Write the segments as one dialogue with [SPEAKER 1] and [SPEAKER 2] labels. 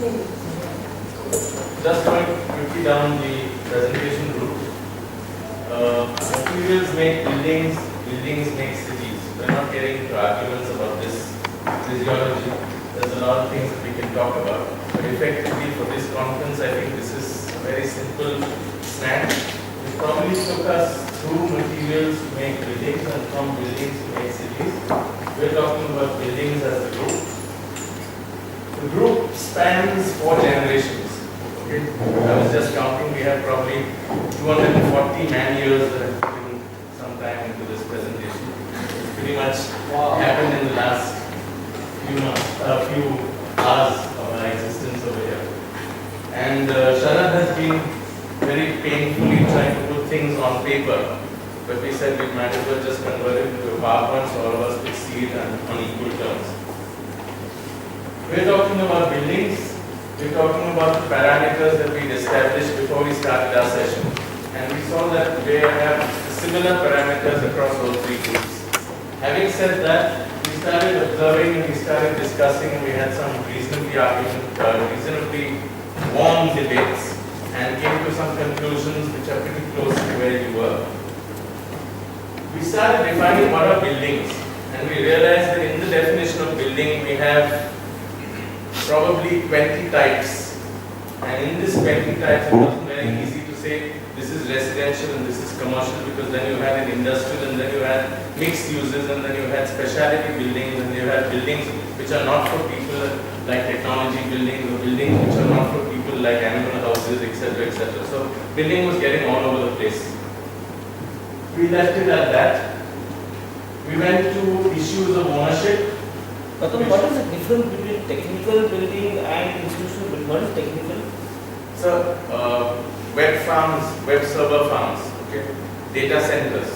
[SPEAKER 1] Just going quickly down the presentation route. Materials make buildings, buildings make cities. We're not getting into arguments about this physiology. There's a lot of things that we can talk about. But effectively for this conference, I think this is a very simple snack. It probably took us through materials to make buildings and from buildings to make cities. We're talking about buildings as a group. The group spans 4 generations. Okay? I was just counting, we have probably 240 man-years that have put in some time into this presentation. It's pretty much happened in the last few hours of our existence over here. And Sharad has been very painfully trying to put things on paper, but we said we might as well just convert it into a PowerPoint so all of us could see it on equal terms. We're talking about buildings. We're talking about the parameters that we established before we started our session. And we saw that they have similar parameters across all 3 groups. Having said that, we started observing and we started discussing and we had some reasonably warm debates and came to some conclusions which are pretty close to where you were. We started defining what are buildings, and we realized that in the definition of building we have probably 20 types, and in this 20 types it wasn't very easy to say this is residential and this is commercial, because then you had an industrial and then you had mixed uses and then you had specialty buildings and you had buildings which are not for people like technology buildings or buildings which are not for people like animal houses, etc., etc. So building was getting all over the place. We left it at that. We went to issues of ownership.
[SPEAKER 2] But what is the difference between technical building and institutional building? What is technical?
[SPEAKER 1] So, web farms, web server farms, okay, data centers,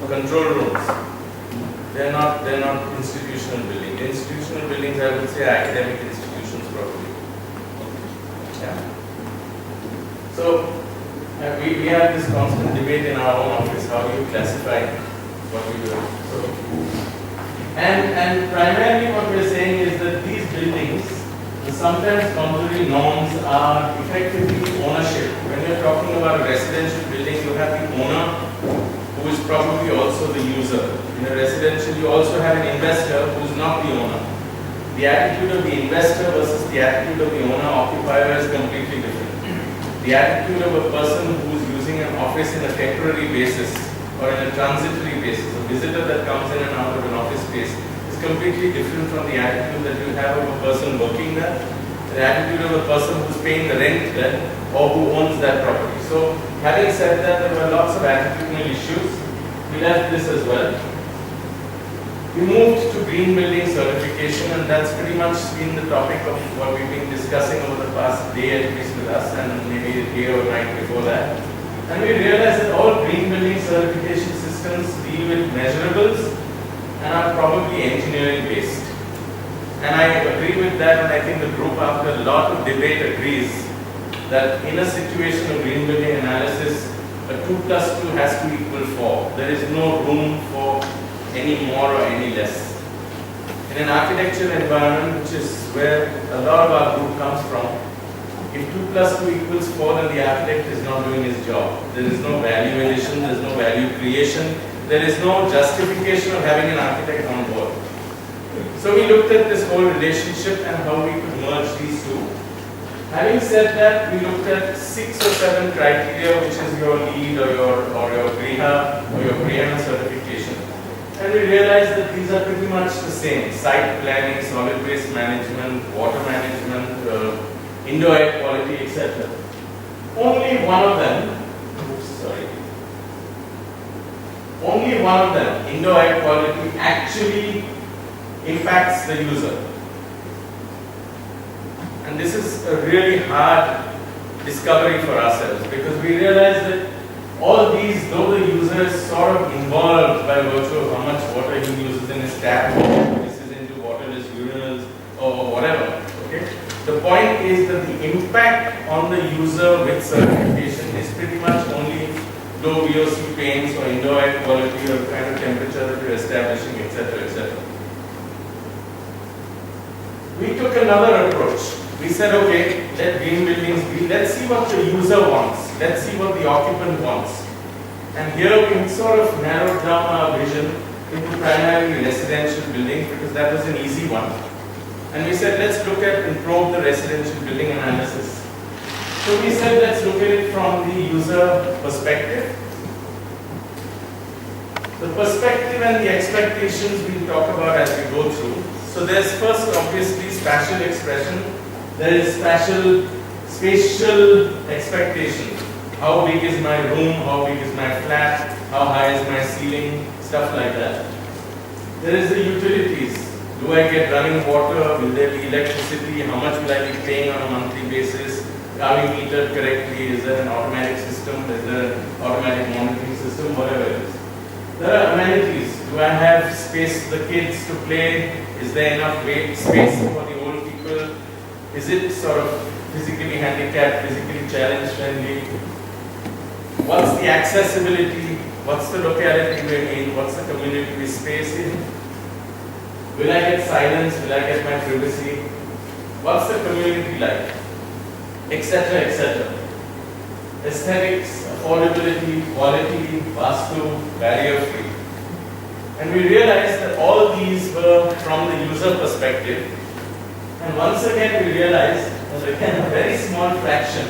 [SPEAKER 1] control rooms. They're not institutional buildings. Institutional buildings, I would say, are academic institutions probably. Yeah. So, we have this constant debate in our own office. How do you classify what we do? So, and primarily what we're saying is that these buildings, the sometimes contrary norms are effectively ownership. When you're talking about a residential building, you have the owner who is probably also the user. In a residential, you also have an investor who is not the owner. The attitude of the investor versus the attitude of the owner-occupier is completely different. The attitude of a person who is using an office in a temporary basis or in a transitory basis, a visitor that comes in and out of an office space, is completely different from the attitude that you have of a person working there, the attitude of a person who's paying the rent there, or who owns that property. So, having said that, there were lots of attitudinal issues. We left this as well. We moved to green building certification, and that's pretty much been the topic of what we've been discussing over the past day, at least with us, and maybe a day or night before that. And we realized that all green building certification systems deal with measurables and are probably engineering based. And I agree with that, and I think the group, after a lot of debate, agrees that in a situation of green building analysis, a 2 plus 2 has to equal 4. There is no room for any more or any less. In an architectural environment, which is where a lot of our group comes from, if 2 plus 2 equals 4, then the architect is not doing his job. There is no value addition, there is no value creation, there is no justification of having an architect on board. So we looked at this whole relationship and how we could merge these two. Having said that, we looked at 6 or 7 criteria, which is your LEED or your GREHA or your BREEAM certification. And we realized that these are pretty much the same: site planning, solid waste management, water management, indoor air quality, etc. Only one of them, indoor air quality, actually impacts the user. And this is a really hard discovery for ourselves, because we realize that all these, though the user is sort of involved by virtue of how much water he uses in his tap, or this is into waterless urinals or whatever, okay? The point is that the impact on the user with certification is pretty much only low VOC paints or indoor air quality or kind of temperature that you're establishing, etc., etc. We took another approach. We we said, okay, let green buildings be, let's see what the user wants, let's see what the occupant wants. And here we sort of narrowed down our vision into primarily residential buildings because that was an easy one. And we said, let's look at and probe the residential building analysis. So we said, let's look at it from the user perspective. The perspective and the expectations we'll talk about as we go through. So there's first obviously spatial expression. There is spatial expectation. How big is my room? How big is my flat? How high is my ceiling? Stuff like that. There is the utilities. Do I get running water? Will there be electricity? How much will I be paying on a monthly basis? Are we metered correctly? Is there an automatic system? Is there an automatic monitoring system? Whatever it is. There are amenities. Do I have space for the kids to play? Is there enough space for the old people? Is it sort of physically handicapped, physically challenged friendly? What's the accessibility? What's the locality we're in? What's the community we space in? Will I get silence? Will I get my privacy? What's the community like? Etc. etc. Aesthetics, affordability, quality, vastu, barrier free. And we realized that all these were from the user perspective. And once again we realized that again a very small fraction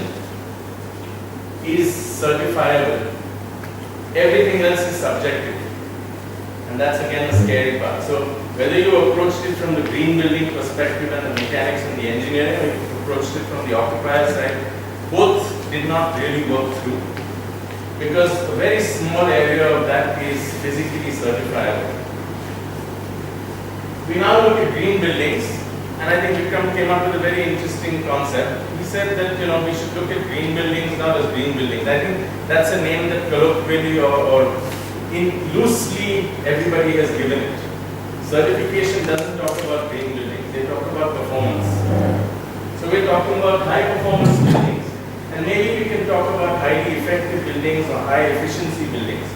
[SPEAKER 1] is certifiable. Everything else is subjective. And that's again the scary part. So whether you approached it from the green building perspective and the mechanics and the engineering, or you approached it from the occupier side, both did not really work through. Because a very small area of that is physically certifiable. We now look at green buildings, and I think Vikram came up with a very interesting concept. He said that we should look at green buildings not as green buildings. I think that's a name that colloquially or loosely everybody has given it. Certification doesn't talk about green buildings, they talk about performance. So we're talking about high performance buildings, and maybe we can talk about highly effective buildings or high efficiency buildings.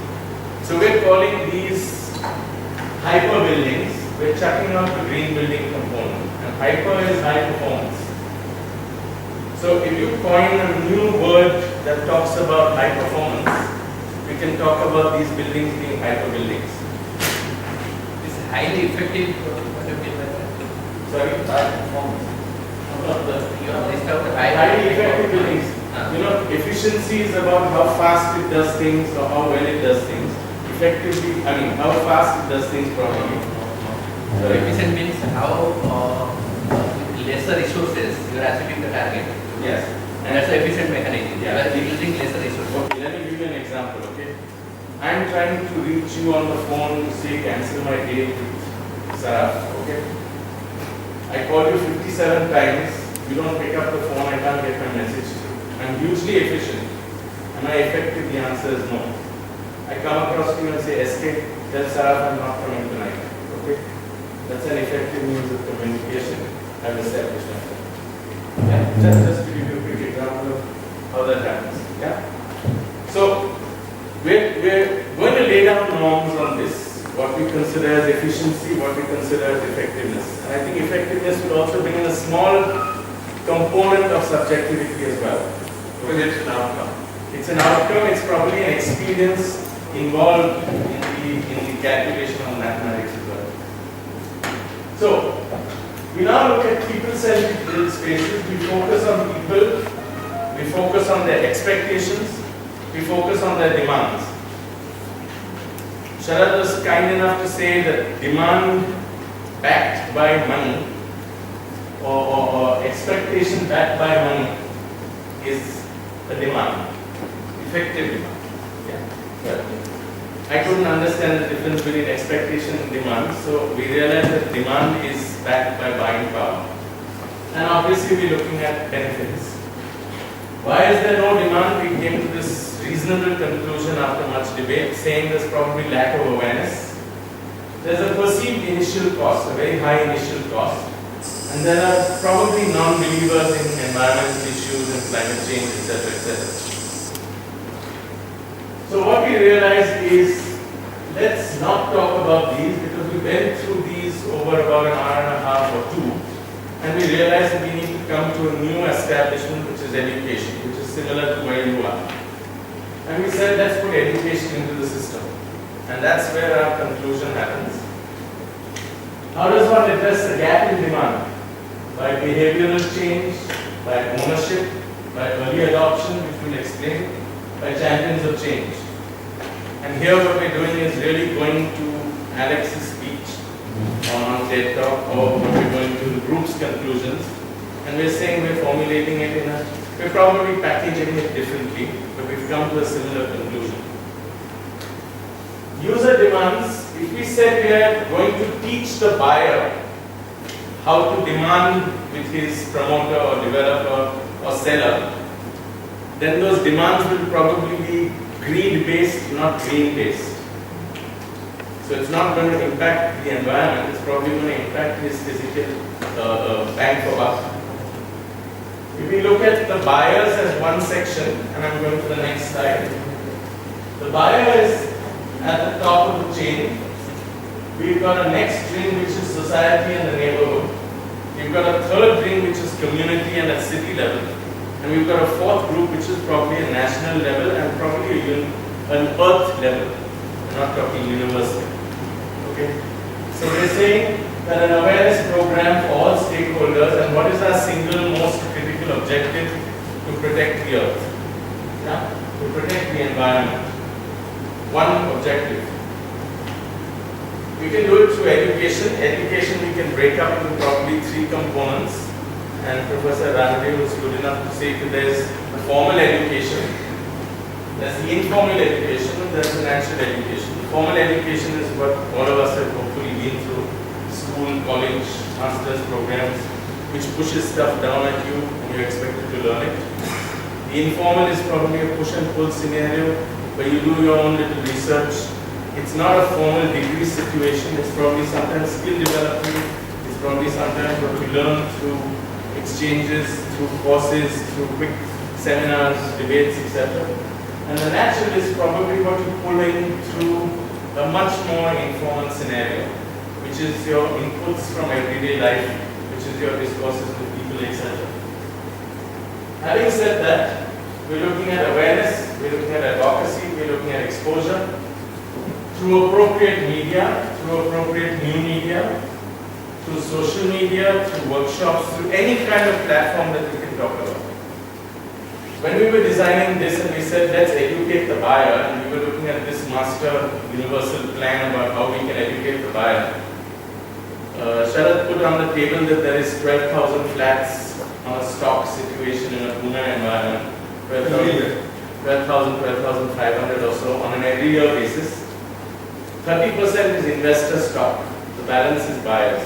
[SPEAKER 1] So we're calling these hyper buildings. We're chucking out the green building component, and hyper is high performance. So if you coin a new word that talks about high performance, we can talk about these buildings being hyper buildings.
[SPEAKER 3] It's highly effective. What do you mean by that?
[SPEAKER 1] Sorry? High performance.
[SPEAKER 3] You have listed out
[SPEAKER 1] Highly effective buildings. Efficiency is about how fast it does things or how well it does things. Effectively, how fast it does things properly.
[SPEAKER 3] So efficient means how with lesser resources you are achieving the target.
[SPEAKER 1] Yes.
[SPEAKER 3] And that's the efficient mechanism.
[SPEAKER 1] Yeah.
[SPEAKER 3] You are using lesser resources.
[SPEAKER 1] Okay, let me give you an example, okay? I'm trying to reach you on the phone to say cancel my date with Saraf, okay? I call you 57 times, you don't pick up the phone, I can't get my message through. I'm hugely efficient. Am I effective? The answer is no. I come across to you and say, escape, tell Saraf I'm not coming tonight, okay? That's an effective means of communication. I've established myself. Yeah, just to give you a quick example of how that happens. Yeah. So we're going to lay down norms on this, what we consider as efficiency, what we consider as effectiveness. And I think effectiveness will also bring in a small component of subjectivity as well. Because it's an outcome. It's an outcome, it's probably an experience involved in the calculation of mathematics as well. So, we now look at people-centric built spaces. We focus on people, we focus on their expectations, we focus on their demands. Sharad was kind enough to say that demand backed by money or expectation backed by money is a demand, effective demand. Yeah. I couldn't understand the difference between expectation and demand, so we realized that demand is backed by buying power. And obviously we're looking at benefits. Why is there no demand? We came to this reasonable conclusion after much debate, saying there's probably lack of awareness. There's a perceived initial cost, a very high initial cost. And there are probably non-believers in environmental issues and climate change, etc., etc. So what we realized is, let's not talk about these because we went through these over about an hour and a half or two, and we realized that we need to come to a new establishment, which is education, which is similar to where you are. And we said, let's put education into the system. And that's where our conclusion happens. How does one address the gap in demand? By behavioral change, by ownership, by early adoption, which we'll explain, by champions of change. And here what we're doing is really going to Alex's speech on TED Talk, or we're going to the group's conclusions, and we're saying we're formulating it we're probably packaging it differently, but we've come to a similar conclusion. User demands, if we said we are going to teach the buyer how to demand with his promoter or developer or seller, then those demands will probably be greed-based, not green-based. So it's not going to impact the environment, it's probably going to impact his physical bang for buck. If we look at the buyers as one section, and I'm going to the next slide. The buyer is at the top of the chain. We've got a next ring which is society and the neighborhood. We've got a third ring which is community and at city level. And we've got a fourth group which is probably a national level and probably an earth level. We're not talking universal. Okay? So we're saying that an awareness program for all stakeholders, and what is our single most critical objective? To protect the earth. Yeah? To protect the environment. One objective. We can do it through education. Education we can break up into probably three components. And Professor Ramdev was good enough to say that there's the formal education, there's the informal education, and there's the natural education. The formal education is what all of us have hopefully been through. School, college, master's programs, which pushes stuff down at you and you're expected to learn it. The informal is probably a push and pull scenario where you do your own little research. It's not a formal degree situation, it's probably sometimes skill development, it's probably sometimes what we learn through exchanges, through courses, through quick seminars, debates, etc. And the natural is probably what you pull in through a much more informal scenario, which is your inputs from everyday life, which is your discourses with people, etc. Having said that, we're looking at awareness, we're looking at advocacy, we're looking at exposure through appropriate media, through appropriate new media, through social media, through workshops, through any kind of platform that we can talk about. When we were designing this and we said let's educate the buyer, and we were looking at this master universal plan about how we can educate the buyer, Sharad put on the table that there is 12,000 flats on a stock situation in a Pune environment, 12,500 or so on an every year basis. 30% is investor stock, the balance is buyers,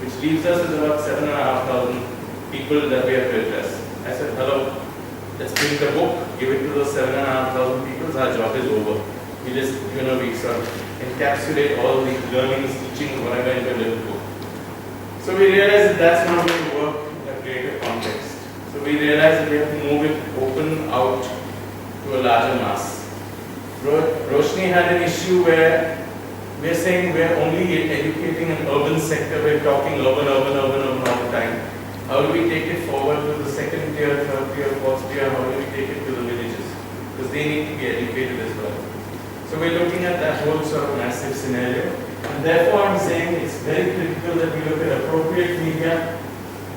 [SPEAKER 1] which leaves us with about 7,500 people that we have to address. I said, hello, let's print the book, give it to those 7,500 people, our job is over. We just, we sort of encapsulate all the learnings, teaching, whatever into a little book. So we realized that that's not going to work in a greater context. So we realized that we have to move it open out to a larger mass. Roshni had an issue where we're saying we're only educating an urban sector, we're talking urban all the time. How do we take it forward to the second tier, third tier, fourth tier? How do we take it to the villages? Because they need to be educated as well. So we're looking at that whole sort of massive scenario. And therefore I'm saying it's very critical that we look at appropriate media,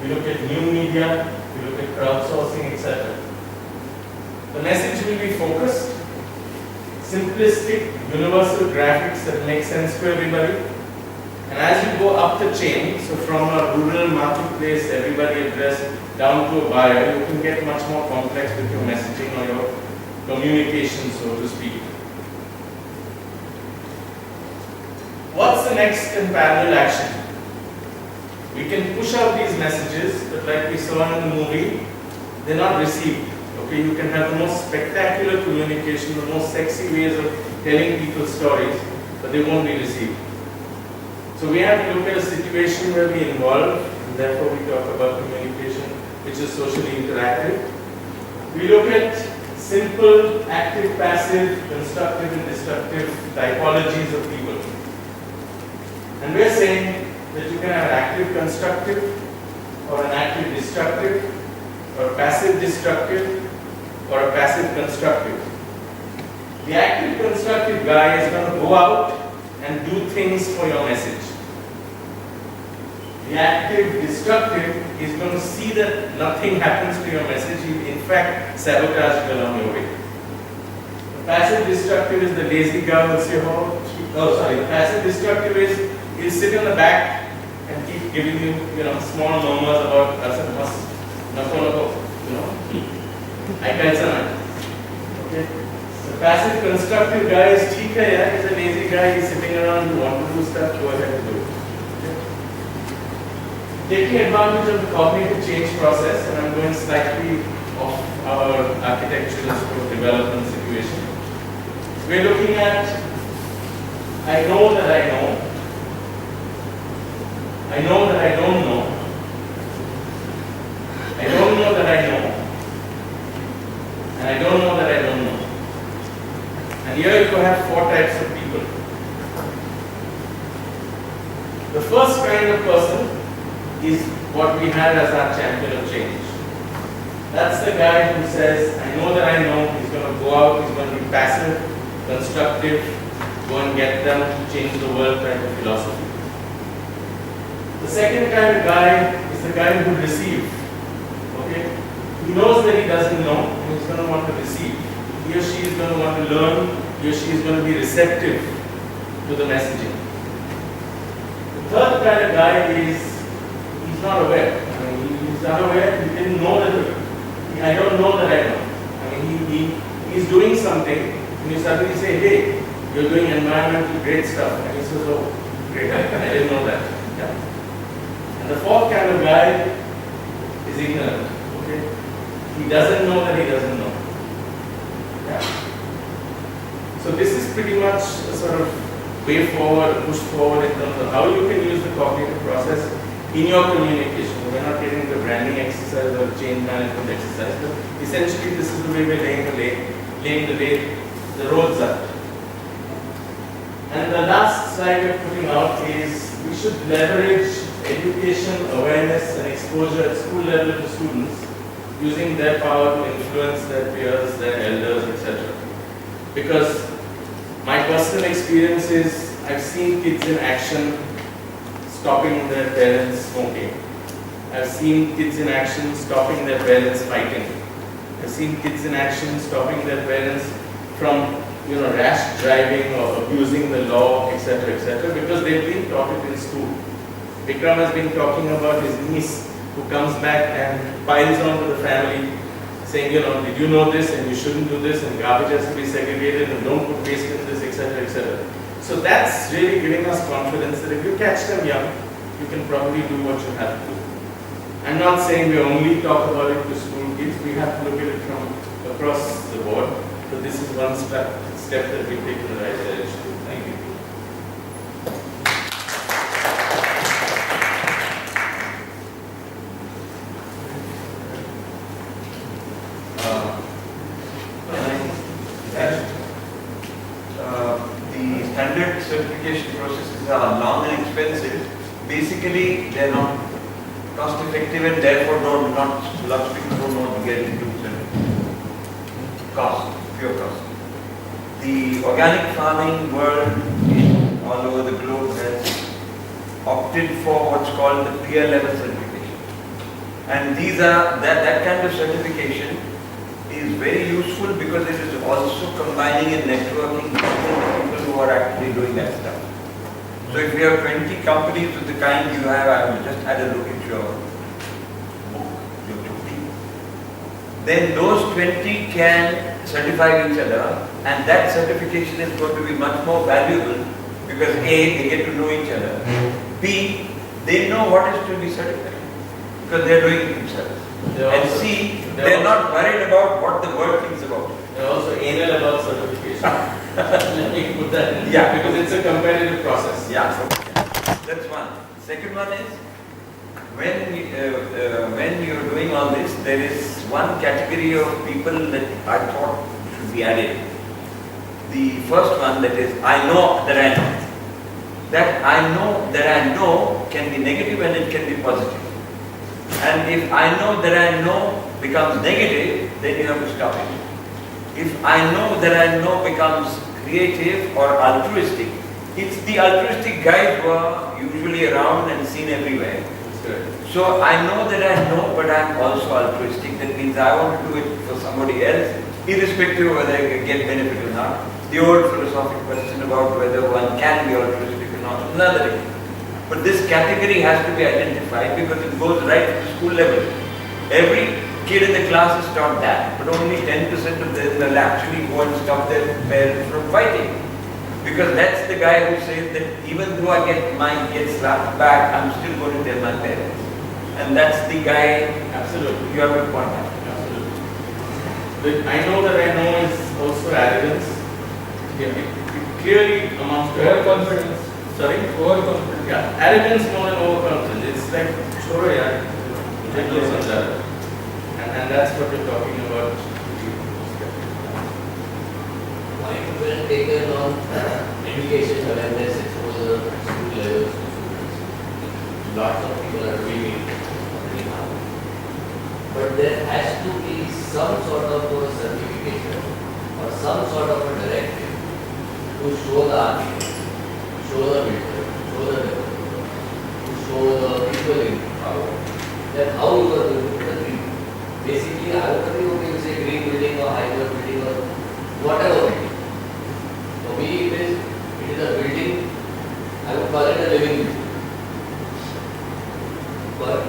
[SPEAKER 1] we look at new media, we look at crowdsourcing, etc. The message will be focused, simplistic, universal graphics that make sense to everybody. And as you go up the chain, so from a rural marketplace, everybody addressed, down to a buyer, you can get much more complex with your messaging or your communication, so to speak. What's the next in parallel action? We can push out these messages, but like we saw in the movie, they're not received. Okay, you can have the most spectacular communication, the most sexy ways of telling people stories, but they won't be received. So we have to look at a situation where we involve, and therefore we talk about communication, which is socially interactive. We look at simple, active, passive, constructive and destructive typologies of people. And we're saying that you can have active constructive or an active destructive, or a passive destructive, or a passive constructive. The active constructive guy is going to go out and do things for your message. The active destructive is going to see that nothing happens to your message. He will in fact sabotage you along your way. The passive destructive is the lazy guy who will say, the passive destructive is he'll sit in the back and keep giving you, small murmurs about okay. The passive constructive guy is he's a lazy guy, he's sitting around, you want to do stuff, go ahead and do it. Taking advantage of the cognitive change process, and I'm going slightly off our architectural sort of development situation. We're looking at, I know that I know, I know that I don't know, I don't know that I know, and I don't know that I don't know. And here you have 4 types of people. The first kind of person is what we had as our champion of change. That's the guy who says, I know that I know, he's going to go out, he's going to be passive, constructive, go and get them to change the world type of philosophy. The second kind of guy is the guy who will receive. Okay? He knows that he doesn't know, and he's going to want to receive. He or she is going to want to learn, he or she is going to be receptive to the messaging. The third kind of guy is not aware. He's not aware, he didn't know that, I don't know that I know. He's doing something, and you suddenly say, hey, you're doing environmental great stuff. And he says, oh, great, I didn't know that. Yeah. And the fourth kind of guy is ignorant. Okay? He doesn't know that he doesn't know. Yeah. So this is pretty much a sort of way forward, push forward in terms of how you can use the cognitive process in your communication. We're not getting the branding exercise or change management exercise, but essentially this is the way we're laying the roads out. And the last slide we're putting out is we should leverage education, awareness and exposure at school level to students using their power to influence their peers, their elders, etc. Because my personal experience is I've seen kids in action stopping their parents smoking. I've seen kids in action stopping their parents fighting. I've seen kids in action stopping their parents from rash driving or abusing the law, etc., because they've been taught it in school. Vikram has been talking about his niece who comes back and piles onto the family saying, did you know this and you shouldn't do this and garbage has to be segregated and don't put waste in this, etc. So that's really giving us confidence that if you catch them young, you can probably do what you have to do. I'm not saying we only talk about it to school kids, we have to look at it from across the board. So this is one step that we take in the right direction. Thank you.
[SPEAKER 4] The standard certification processes are long and expensive. Basically, they are not cost effective and therefore not a lot of people don't want to get into cost, pure cost. The organic farming world all over the globe has opted for what's called the peer level certification. And these are that kind of certification is very useful because it is also combining and networking with people who are actually doing that stuff. So if you have 20 companies of the kind you have, I have just had a look at your book, your 50. Then those 20 can certify each other, and that certification is going to be much more valuable because A, they get to know each other. B, they know what is to be certified because they are doing it themselves. And C, they are not worried about what the world thinks about it.
[SPEAKER 1] They are also anal about certification. Let me put that in.
[SPEAKER 4] Yeah.
[SPEAKER 1] Because it's a competitive process.
[SPEAKER 4] Yeah, that's one. Second one is when you're doing all this, there is one category of people that I thought should be added. The first one, that is, I know that I know. That I know that I know can be negative and it can be positive. And if I know that I know becomes negative, then you have to stop it. If I know that I know becomes creative or altruistic, it's the altruistic guys who are usually around and seen everywhere.
[SPEAKER 1] That's good.
[SPEAKER 4] So I know that I know, but I'm also altruistic. That means I want to do it for somebody else, irrespective of whether I can get benefit or not. The old philosophical question about whether one can be altruistic or not, another thing. But this category has to be identified because it goes right to the school level. Every kid in the class is taught that, but only 10% of them will actually go and stop their parents from fighting. Because that's the guy who says that even though I get slapped back, I'm still going to tell my parents. And that's the guy
[SPEAKER 1] Absolutely.
[SPEAKER 4] you have to contact.
[SPEAKER 1] Absolutely. But I know that I know is also arrogance. Yeah, it clearly amounts to
[SPEAKER 5] Overconfidence.
[SPEAKER 1] Sorry?
[SPEAKER 5] Overconfidence.
[SPEAKER 1] Yeah, arrogance more than overconfidence. It's like, choro yaar, mujhe kya samjha raha hai?" And that's what we're talking about.
[SPEAKER 6] Point well taken on education awareness exposure at school levels to students. Lots of people are doing it already now. But there has to be some sort of a certification or some sort of a directive to show the architect, show the builder, show the developer, to show the people in power that how you are going to put the green. Basically, I would think you say green building or hybrid building or whatever building. For me, it is a building, I would call it a living building. But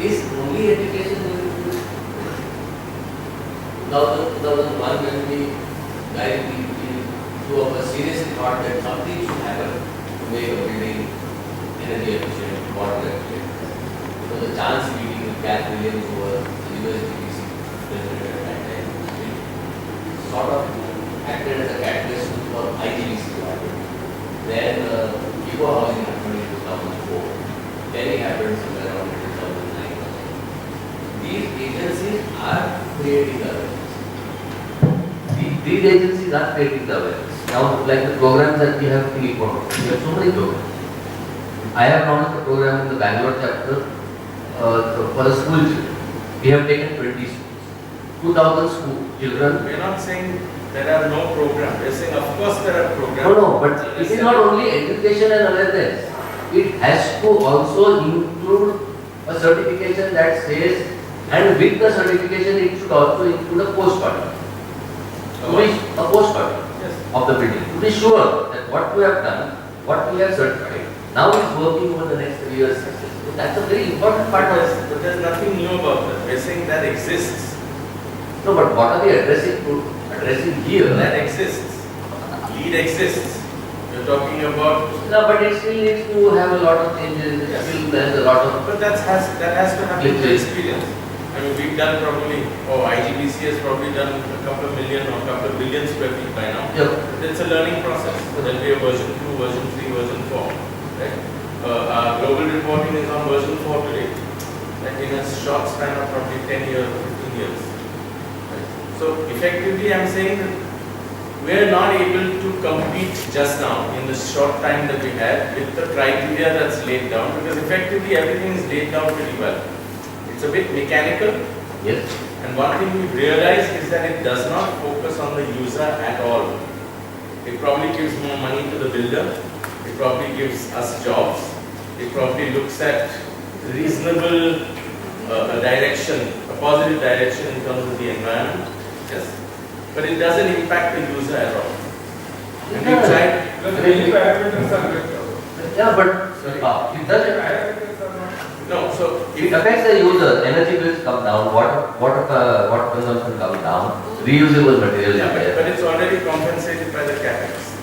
[SPEAKER 6] is only education going to do it? 2001 when we guided two of us seriously thought that something should happen to make a building energy efficient, water efficient. Because the chance meeting with Cat Williams who was the USDPC president at that time, it sort of acted as a catalyst for IGBC to happen. Then Eco Housing happened in 2004. Delhi happened somewhere around 2009. These agencies are creating the awareness. These agencies are creating the awareness. Now, like the programs that we have in Eco, we have so many programs. I have launched a program in the Bangalore chapter for the school children. We have taken 20 schools. 2,000 school children.
[SPEAKER 1] We're not saying there are no programs. We're saying, of course, there are programs.
[SPEAKER 6] No, but it is not only education and awareness. It has to also include a certification that says, and with the certification, it should also include a postcard. A postcard
[SPEAKER 1] Yes.
[SPEAKER 6] of the building. To be sure that what we have done, what we have certified, now is working over the next 3 years. So that's a very important part of it.
[SPEAKER 1] But there's nothing new about that. We're saying that exists.
[SPEAKER 6] No, but what are we addressing here?
[SPEAKER 1] That exists. Lead exists. You're talking about.
[SPEAKER 6] No, but it still needs to have a lot of changes. It
[SPEAKER 1] Yes.
[SPEAKER 6] still has a lot of.
[SPEAKER 1] But that has to happen with experience. I mean, we've done probably, IGBC has probably done a couple of million or a couple of billion square feet by now.
[SPEAKER 6] Yeah.
[SPEAKER 1] But it's a learning process. There'll be a version 2, version 3, version 4. Right? Our global reporting is on version 4 today. Like in a short span of probably 10 years or 15 years. Right? So effectively, I'm saying that we're not able to compete just now in the short time that we had with the criteria that's laid down, because effectively everything is laid down pretty well. It's a bit mechanical,
[SPEAKER 6] Yes.
[SPEAKER 1] and one thing we've realized is that it does not focus on the user at all. It probably gives more money to the builder, it probably gives us jobs, it probably looks at reasonable direction, a positive direction in terms of the environment, yes, but it doesn't impact the user at all. And we tried.
[SPEAKER 5] The daily parameters are better.
[SPEAKER 6] Yeah, but
[SPEAKER 1] Sorry.
[SPEAKER 6] it doesn't.
[SPEAKER 5] Parameters are not.
[SPEAKER 1] No, so
[SPEAKER 6] It affects the user. Energy bills come down, water consumption comes down, reusable material is
[SPEAKER 1] yeah, but
[SPEAKER 6] there.
[SPEAKER 1] it's already compensated by the capex.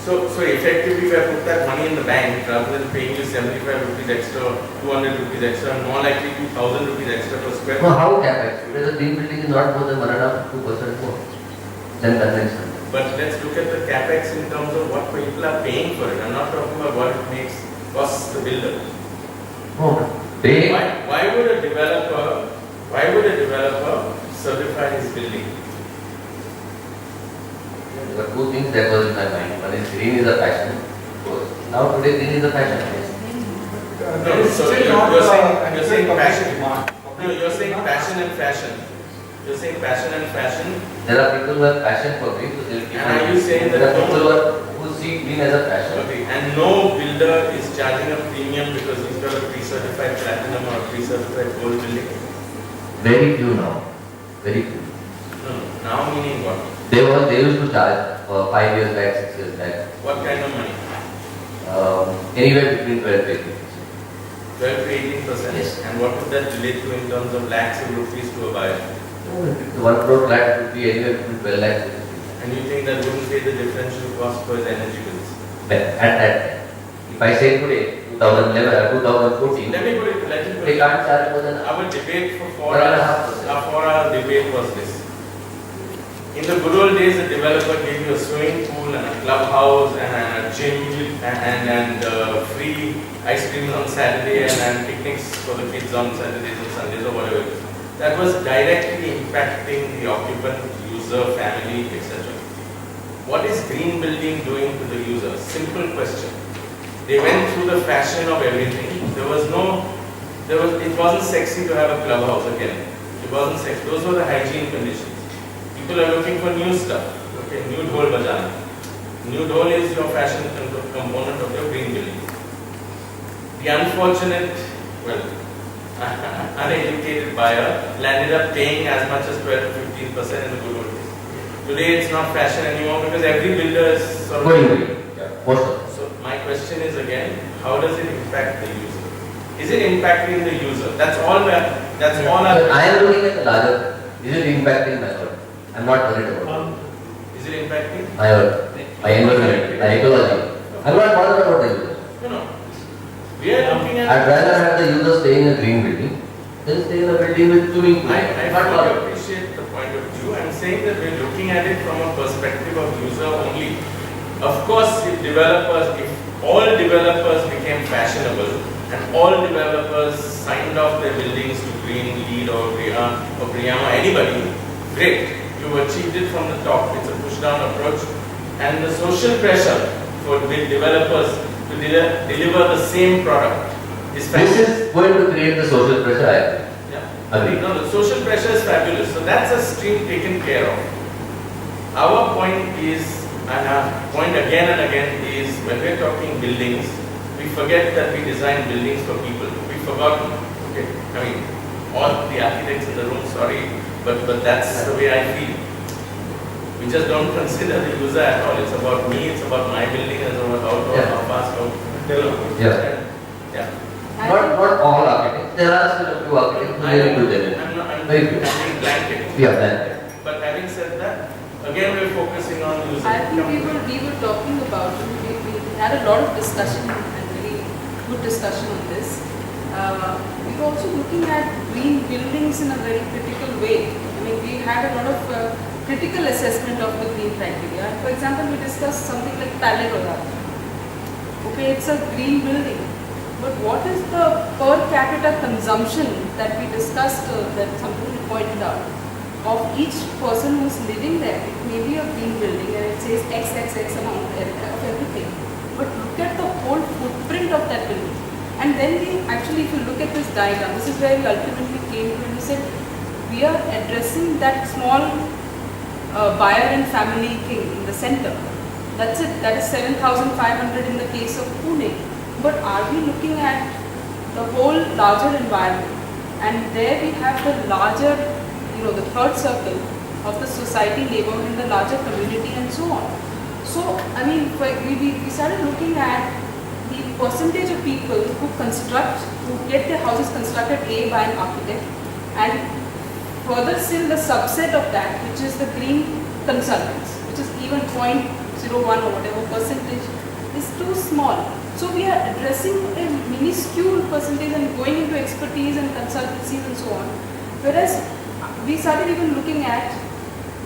[SPEAKER 1] So effectively, we have put that money in the bank rather than paying you 75 rupees extra, 200 rupees extra, and more likely 2,000 rupees extra per square
[SPEAKER 6] No,
[SPEAKER 1] foot.
[SPEAKER 6] how capex? Because the green building is not more than 1.5% more than conventional.
[SPEAKER 1] But let's look at the capex in terms of what people are paying for it. I'm not talking about what it costs the builder.
[SPEAKER 6] No, they.
[SPEAKER 1] Why would a developer certify his building?
[SPEAKER 6] There were two things that was in my mind. One is green is a fashion. Of course. Now today green is a fashion.
[SPEAKER 1] No, so you're saying passion.
[SPEAKER 6] No,
[SPEAKER 1] No, you're saying passion and fashion. You're saying passion and fashion.
[SPEAKER 7] There are people who have passion for green, so they'll keep
[SPEAKER 1] And are you saying that
[SPEAKER 7] there are people
[SPEAKER 1] no,
[SPEAKER 7] who see green as a passion.
[SPEAKER 1] okay, and no builder is charging a premium because he's got a pre-certified platinum or a pre-certified gold building?
[SPEAKER 7] Very few now. Very few.
[SPEAKER 1] No, now meaning what?
[SPEAKER 7] They used to charge 5 years back, 6 years back.
[SPEAKER 1] What kind of money?
[SPEAKER 7] Anywhere between 12 to 18%.
[SPEAKER 1] 12 to 18%?
[SPEAKER 7] Yes.
[SPEAKER 1] And what would that relate to in terms of lakhs of rupees to a buyer?
[SPEAKER 7] The 1 crore flat would be anywhere between 12 lakhs to 15 lakhs.
[SPEAKER 1] And you think that wouldn't pay the differential cost for his energy bills?
[SPEAKER 7] But at that time, if I say today, 2011 or 2014,
[SPEAKER 1] Let me put it,
[SPEAKER 7] they can't charge more than
[SPEAKER 1] our debate for 4
[SPEAKER 7] 1.5%.
[SPEAKER 1] hours, our 4-hour debate was this. In the good old days, the developer gave you a swimming pool and a clubhouse and a gym and free ice cream on Saturday and picnics for the kids on Saturdays and Sundays or whatever it is. That was directly impacting the occupant, user, family, etc. What is green building doing to the user? Simple question. They went through the fashion of everything. It wasn't sexy to have a clubhouse again. It wasn't sexy. Those were the hygiene conditions. People are looking for new stuff. Okay, new dhol bajana. New dhol is your fashion component of your green building. The unfortunate, uneducated buyer landed up paying as much as 12 to 15% in the good old days. Today it's not fashion anymore because every builder is sort of
[SPEAKER 7] going green. Yeah, most of them.
[SPEAKER 1] So my question is again, how does it impact the user? Is it impacting the user? That's all.
[SPEAKER 7] I am looking at the larger. Is it impacting my earth? I'm not worried about it.
[SPEAKER 1] Is it impacting?
[SPEAKER 7] My earth, my environment, my ecology. I'm not bothered about the user.
[SPEAKER 1] No. We are looking at.
[SPEAKER 7] I'd rather have the user stay in a green building than stay in a building with swimming pool.
[SPEAKER 1] I
[SPEAKER 7] Not
[SPEAKER 1] fully
[SPEAKER 7] bothered.
[SPEAKER 1] appreciate the point of view. I'm saying that we're looking at it from a perspective of user only. Of course, if all developers became fashionable and all developers signed off their buildings to Green, LEED or Priyama, anybody, great. You've achieved it from the top. It's a push-down approach. And the social pressure for developers to deliver the same product is
[SPEAKER 7] This
[SPEAKER 1] fabulous.
[SPEAKER 7] is going to create the social pressure, I agree.
[SPEAKER 1] Yeah.
[SPEAKER 7] Agreed.
[SPEAKER 1] No, the social pressure is fabulous. So that's a stream taken care of. Our point is, and our point again and again is, when we're talking buildings, we forget that we design buildings for people. We forgot, okay, I mean, all the architects in the room, sorry, but that's the way I feel. We just don't consider the user at all. It's about me, it's about my building, it's about how fast, how
[SPEAKER 7] Yeah.
[SPEAKER 1] Yeah.
[SPEAKER 7] Not all architects. There are still a few architects who really do that.
[SPEAKER 1] I'm
[SPEAKER 7] Very good.
[SPEAKER 1] being blanket.
[SPEAKER 7] Yeah, then.
[SPEAKER 1] But having said that, again we're focusing on user.
[SPEAKER 8] I think we were talking about, we had a lot of discussion and very good discussion on this. We were also looking at green buildings in a very critical way. I mean, we had a lot of critical assessment of the green criteria. For example, we discussed something like Palais Royale. Okay, it's a green building, but what is the per capita consumption that we discussed, that something we pointed out, of each person who's living there? It may be a green building and it says XXX amount of everything, but look at the whole footprint of that building. And then we actually, if you look at this diagram, this is where we ultimately came to, and we said we are addressing that small buyer and family thing in the center. That's it. That is 7,500 in the case of Pune. But are we looking at the whole larger environment? And there we have the larger, the third circle of the society, neighborhood, and the larger community, and so on. So, I mean, we started looking at the percentage of people who get their houses constructed by an architect, and further still the subset of that, which is the green consultants, which is even 0.01 or whatever percentage, is too small. So we are addressing a minuscule percentage and going into expertise and consultancies and so on. Whereas we started even looking at,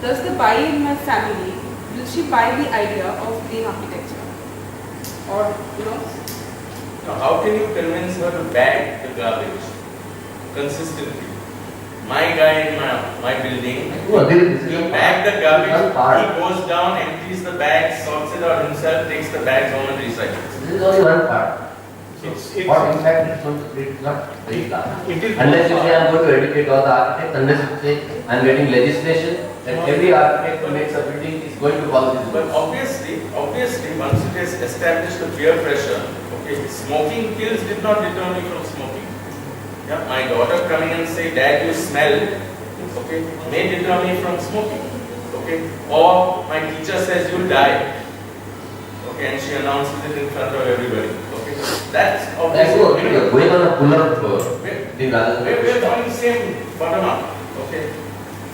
[SPEAKER 8] does the buyer in my family, will she buy the idea of green architecture? Or,
[SPEAKER 1] Now, how can you convince her to bag the garbage consistently? My guy in my building, he bags the garbage, he goes down, empties the bags, sorts it out himself, takes the bags home and recycles.
[SPEAKER 7] This is only one part.
[SPEAKER 1] So
[SPEAKER 7] What impact it's going to create is not very large.
[SPEAKER 5] It is.
[SPEAKER 7] Unless you say I'm going to educate all the architects, unless you say I'm getting legislation that every architect who makes a building is going to follow this.
[SPEAKER 1] But obviously, once it is established the peer pressure, okay, smoking kills did not deter me from smoking. Yeah, my daughter coming and say, Dad, you smell, okay, may deter me from smoking, okay, or my teacher says you'll die, okay, and she announces it in front of everybody, okay, that's obviously.
[SPEAKER 7] You're going on a pull-up thing rather than.
[SPEAKER 1] We're doing the same bottom up, okay.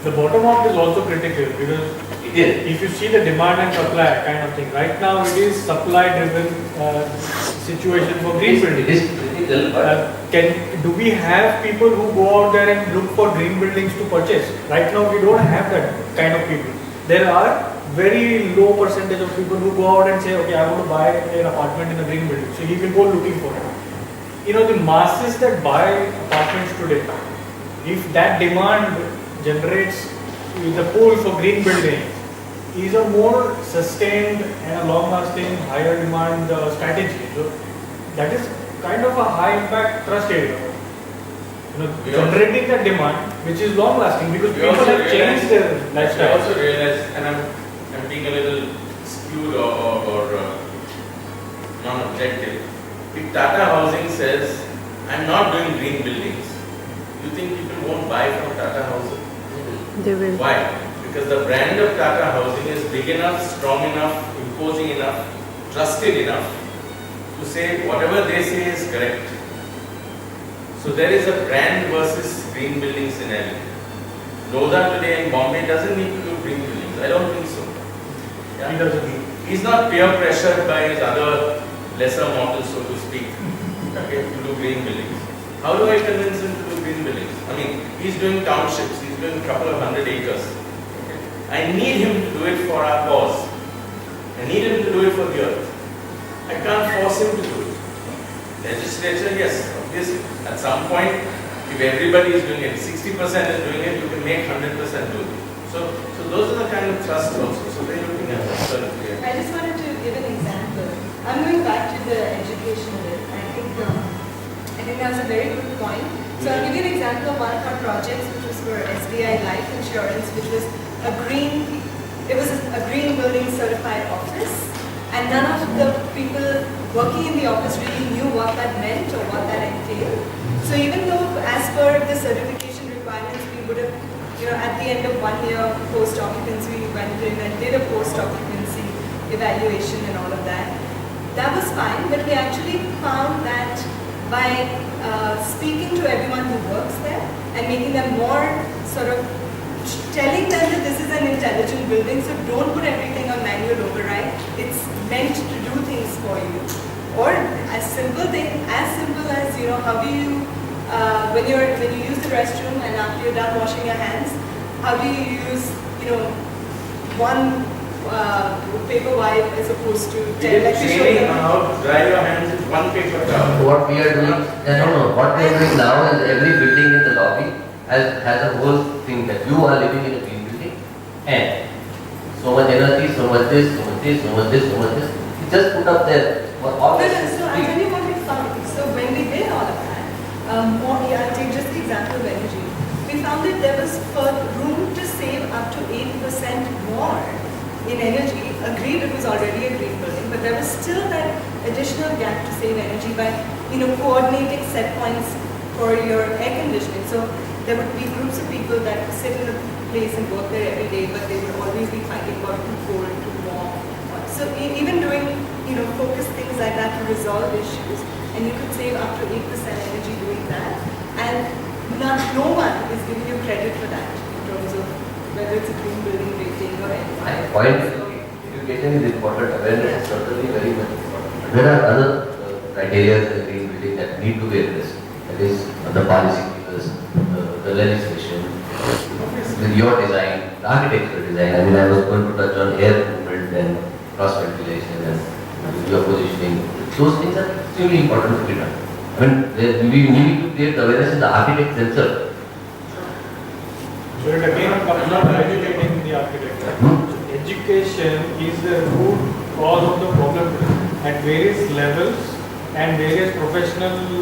[SPEAKER 5] The bottom up is also critical because
[SPEAKER 7] It is.
[SPEAKER 5] if you see the demand and supply kind of thing, right now it is supply driven situation for green
[SPEAKER 7] It
[SPEAKER 5] buildings.
[SPEAKER 7] is critical, but
[SPEAKER 5] Do we have people who go out there and look for green buildings to purchase? Right now we don't have that kind of people. There are very low percentage of people who go out and say, okay, I want to buy an apartment in a green building. So he will go looking for it. You know, the masses that buy apartments today, if that demand generates the pull for green building, is a more sustained and a long-lasting, higher demand strategy. So that is kind of a high impact trust area. You know, generating that demand, which is long-lasting because
[SPEAKER 1] We
[SPEAKER 5] people
[SPEAKER 1] also
[SPEAKER 5] have changed their
[SPEAKER 1] I
[SPEAKER 5] lifestyle.
[SPEAKER 1] also realize, and I'm being a little skewed or non-objective. If Tata Housing says, I'm not doing green buildings, you think people won't buy from Tata Housing?
[SPEAKER 8] They will.
[SPEAKER 1] Why? Because the brand of Tata Housing is big enough, strong enough, imposing enough, trusted enough to say whatever they say is correct. So there is a brand versus green building scenario. Lodha today in Bombay doesn't need to do green buildings. I don't think so. Yeah?
[SPEAKER 5] He doesn't.
[SPEAKER 1] He's not peer pressured by his other lesser mortals, so to speak, okay, to do green buildings. How do I convince him to do green buildings? I mean, he's doing townships, he's doing a couple of 100 acres. Okay. I need him to do it for our cause. I need him to do it for the earth. I can't force him to do it. Legislature, yes, obviously. At some point, if everybody is doing it, 60% is doing it, you can make 100% do it. So those are the kind of trust also. So they're looking at that.
[SPEAKER 9] I just wanted to give an example. I'm going back to the education bit. I think that's a very good point. So I'll give you an example of one of our projects, which was for SBI Life Insurance, which was a green building certified office, and none of the people working in the office really knew what that meant or what that entailed. So even though as per the certification requirements, we would have, at the end of 1 year post-occupancy, we went in and did a post-occupancy evaluation and all of that. That was fine, but we actually found that by speaking to everyone who works there and making them more sort of telling them that this is an intelligent building, so don't put everything on manual override. It's meant to do things for you. Or as simple as, how do you, when you use the restroom and after you're done washing your hands, how do you use, one paper wipe as opposed to 10, like to show
[SPEAKER 1] Training
[SPEAKER 9] them.
[SPEAKER 1] on how to dry your hands with one paper towel.
[SPEAKER 7] what we are doing, what we are doing now is every building in the lobby has a whole thing that you are living in a green building and so much energy, so much this, so much this, so much this, so much this. You just put up there for all
[SPEAKER 9] No,
[SPEAKER 7] this.
[SPEAKER 9] no, so I'll tell you what we found. So when we did all of that, I'll take just the example of energy. We found that there was room to save up to 8% more in energy. Agreed, it was already a green building, but there was still that additional gap to save energy by, coordinating set points for your air conditioning. So there would be groups of people that sit in a place and work there every day, but they would always be fighting about too cold, too warm. So even doing, focus things like that to resolve issues, and you could save up to 8% energy doing that, and no one is giving you credit for that in terms of whether it's a green building rating or anything.
[SPEAKER 7] My point is, education is important, awareness is certainly very much important. There are other criteria in the green building that need to be addressed. That is the policy makers, the legislation, your design, the architectural design. I mean, I was going to touch on air movement and cross ventilation and your positioning. Those things are extremely important to be done. I mean, we need to create awareness in the architects themselves.
[SPEAKER 5] So it again comes down to educating the architect. Education is the root cause of the problem. At various levels, and various professional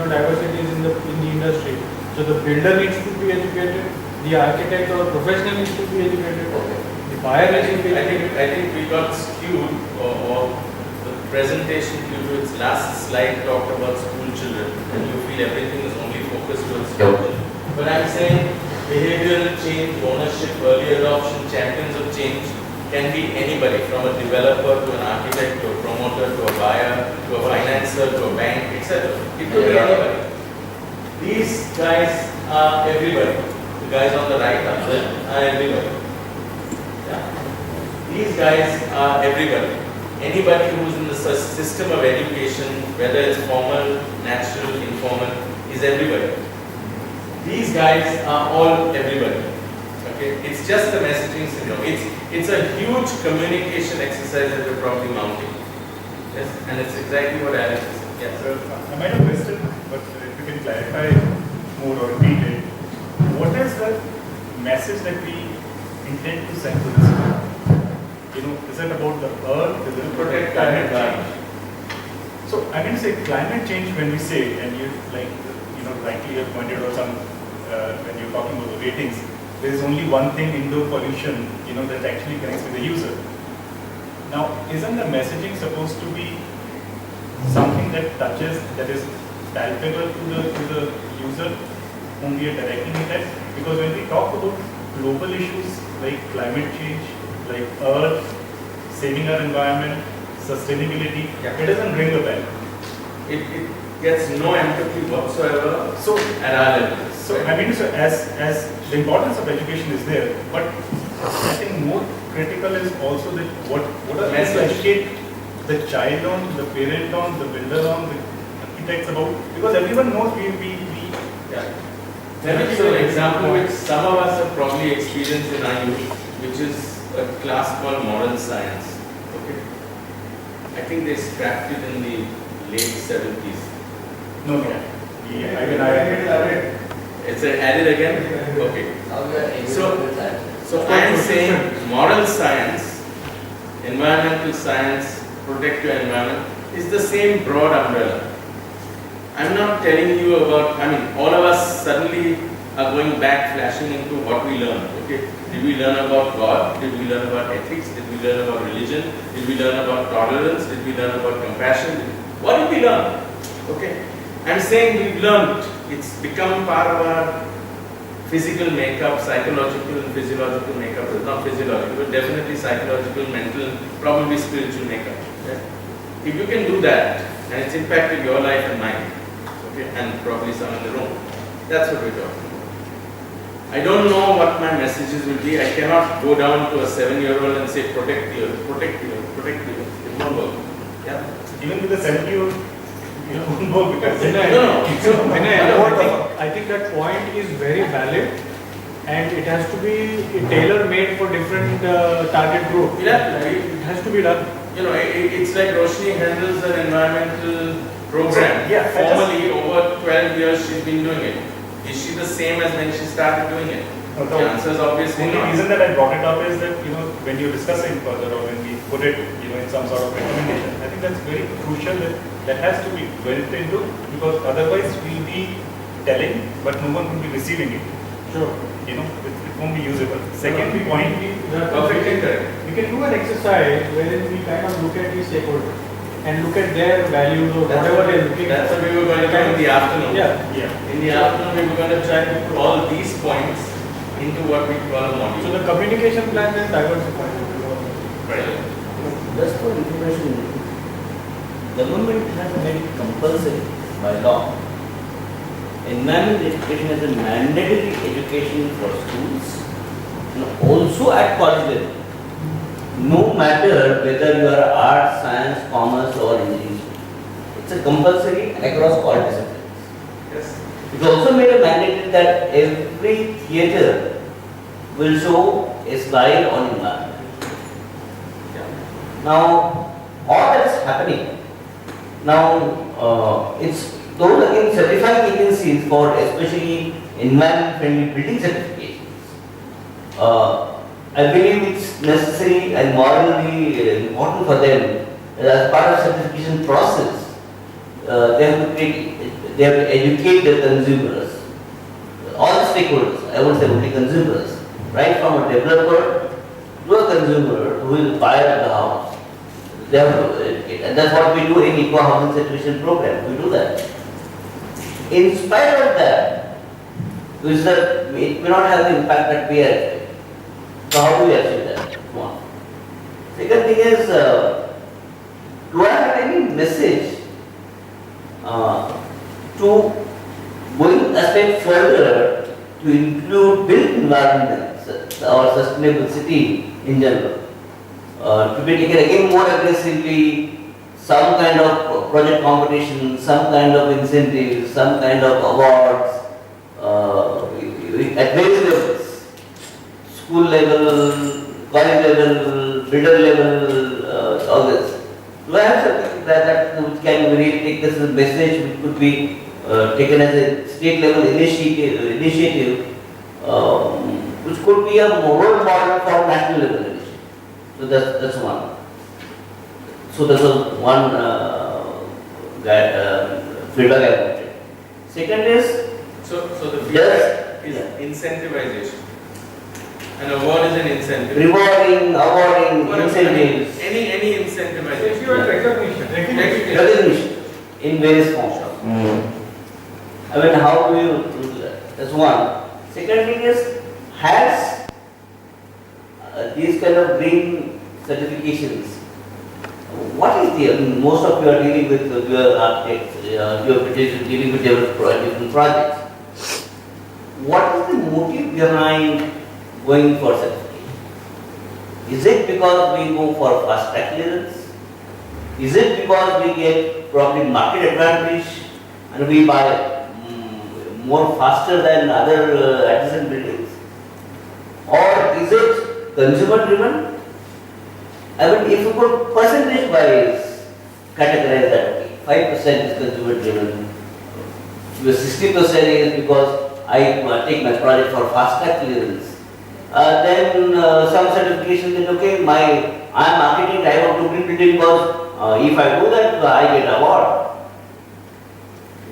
[SPEAKER 5] diversities in the industry. So the builder needs to be educated, the architect or professional needs to be educated, the buyer needs to be educated.
[SPEAKER 1] I think we got skewed, or the presentation due to its last slide talked about school children, and you feel everything is only focused towards school children. But I'm saying behavioral change, ownership, early adoption, champions of change can be anybody, from a developer to an architect to a promoter to a buyer to a financer to a bank, etc. It could be anybody. These guys are everybody. The guys on the right are everybody. Yeah. These guys are everybody. Anybody who's in the system of education, whether it's formal, natural, informal, is everybody. These guys are all everybody. Okay? It's just the messaging syndrome. It's a huge communication exercise that we're probably mounting. Yes, and it's exactly what Alex is saying. Yes.
[SPEAKER 10] Sir, I might have missed it, but if you can clarify more or repeat it, what is the message that we intend to send to this world? Is it about the earth? Is it
[SPEAKER 1] Protect climate change.
[SPEAKER 10] So I can say climate change when we say, and you rightly have pointed out some when you're talking about the ratings, there is only one thing, indoor pollution, that actually connects with the user. Now, isn't the messaging supposed to be something that touches, that is palpable to the user whom we are directing it at? Because when we talk about global issues like climate change, like earth, saving our environment, sustainability, it doesn't ring a bell.
[SPEAKER 1] It gets no empathy whatsoever
[SPEAKER 10] So
[SPEAKER 1] at our level.
[SPEAKER 10] So as the importance of education is there, but I think more critical is also that what are we to educate the child on, the parent on, the builder on, the architects about, because everyone knows we
[SPEAKER 1] Yeah. Let me give you an example which some of us have probably experienced in our youth, which is a class called moral science. Okay. I think they scrapped it in the late 70s.
[SPEAKER 10] no.
[SPEAKER 1] It's added again? Okay.
[SPEAKER 6] Now we are able
[SPEAKER 1] So-
[SPEAKER 6] to that.
[SPEAKER 1] So I am saying moral science, environmental science, protect your environment is the same broad umbrella. I'm not telling you about, all of us suddenly are going back, flashing into what we learned. Okay, did we learn about God? Did we learn about ethics? Did we learn about religion? Did we learn about tolerance? Did we learn about compassion? What did we learn? Okay, I'm saying we've learned. It's become part of our physical makeup, psychological and physiological makeup. Not physiological, but definitely psychological, mental, probably spiritual makeup. Okay? If you can do that, and it's impacted your life and mine, okay, and probably some in the room, that's what we're talking about. I don't know what my messages will be. I cannot go down to a 7-year-old and say, protect the earth, protect the earth, protect the earth. It won't work. Yeah?
[SPEAKER 10] Even with the 70-year-old, it won't work because
[SPEAKER 5] I think that point is very valid, and it has to be tailor-made for different target group.
[SPEAKER 1] Yeah.
[SPEAKER 5] It has to be done.
[SPEAKER 1] It's like Roshni handles an environmental program.
[SPEAKER 10] Yeah,
[SPEAKER 1] Formally, over 12 years she's been doing it. Is she the same as when she started doing it?
[SPEAKER 10] No,
[SPEAKER 1] The answer is obviously
[SPEAKER 10] The only
[SPEAKER 1] not.
[SPEAKER 10] reason that I brought it up is that, when you're discussing further or when we put it, in some sort of recommendation, I think that's very crucial that has to be built into, because otherwise we'll be telling, but no one will be receiving it.
[SPEAKER 5] Sure.
[SPEAKER 10] It won't be usable. Second point,
[SPEAKER 1] Perfectly correct.
[SPEAKER 5] We can do an exercise wherein we kind of look at the stakeholders and look at their values or whatever they're looking
[SPEAKER 1] That's
[SPEAKER 5] for.
[SPEAKER 1] what we were going to do in the afternoon.
[SPEAKER 5] Yeah.
[SPEAKER 1] In the afternoon, we were going to try to put all these points into what we call a module.
[SPEAKER 5] So the communication plan is diversified.
[SPEAKER 1] Right.
[SPEAKER 2] Just for information, government has made it compulsory by law. Environmental education is a mandatory education for schools and also at college level. No matter whether you are arts, science, commerce or engineering. It's a compulsory across all disciplines.
[SPEAKER 1] Yes.
[SPEAKER 2] It also made a mandate that every theatre will show a slide on environment. Now, all that's happening. Now, it's those again certifying agencies for especially environment-friendly building certifications. I believe it's necessary and morally important for them as part of certification process. they have to educate the consumers, all the stakeholders, I won't say only consumers, right from a developer to a consumer who will buy the house. They have to educate, and that's what we do in Eco Housing Situation Program, we do that. In spite of that, it may not have the impact that we are expecting. So how do we achieve that? One. Second thing is, do I have any message to going a step further to include built environments or sustainable city in general? To be taken again more aggressively, some kind of project competition, some kind of incentives, some kind of awards at various levels, school level, college level, builder level, all this. Do I have something that which can really take this as a message which could be taken as a state level initiative which could be a role model for national level initiative? So that's one. So that's one feedback I wanted. Second is,
[SPEAKER 1] So the feedback is incentivization. An award is an incentive.
[SPEAKER 2] rewarding, awarding, incentives,
[SPEAKER 1] Any incentivization.
[SPEAKER 5] If you have recognition.
[SPEAKER 2] recognition in various forms. I mean, how do you do that? That's one. Second thing is, has these kind of green certifications, what is the, I mean, most of you are dealing with your architects, you are dealing with different projects. What is the motive behind going for certification? Is it because we go for fast track clearance? Is it because we get probably market advantage and we buy more faster than other adjacent buildings? Or is it consumer driven? I mean, if you could percentage wise categorize that, 5% is consumer driven, 60% is because I take my project for fast track clearance. Then some certification is okay, I am architect, I want to green building because if I do that, I get award.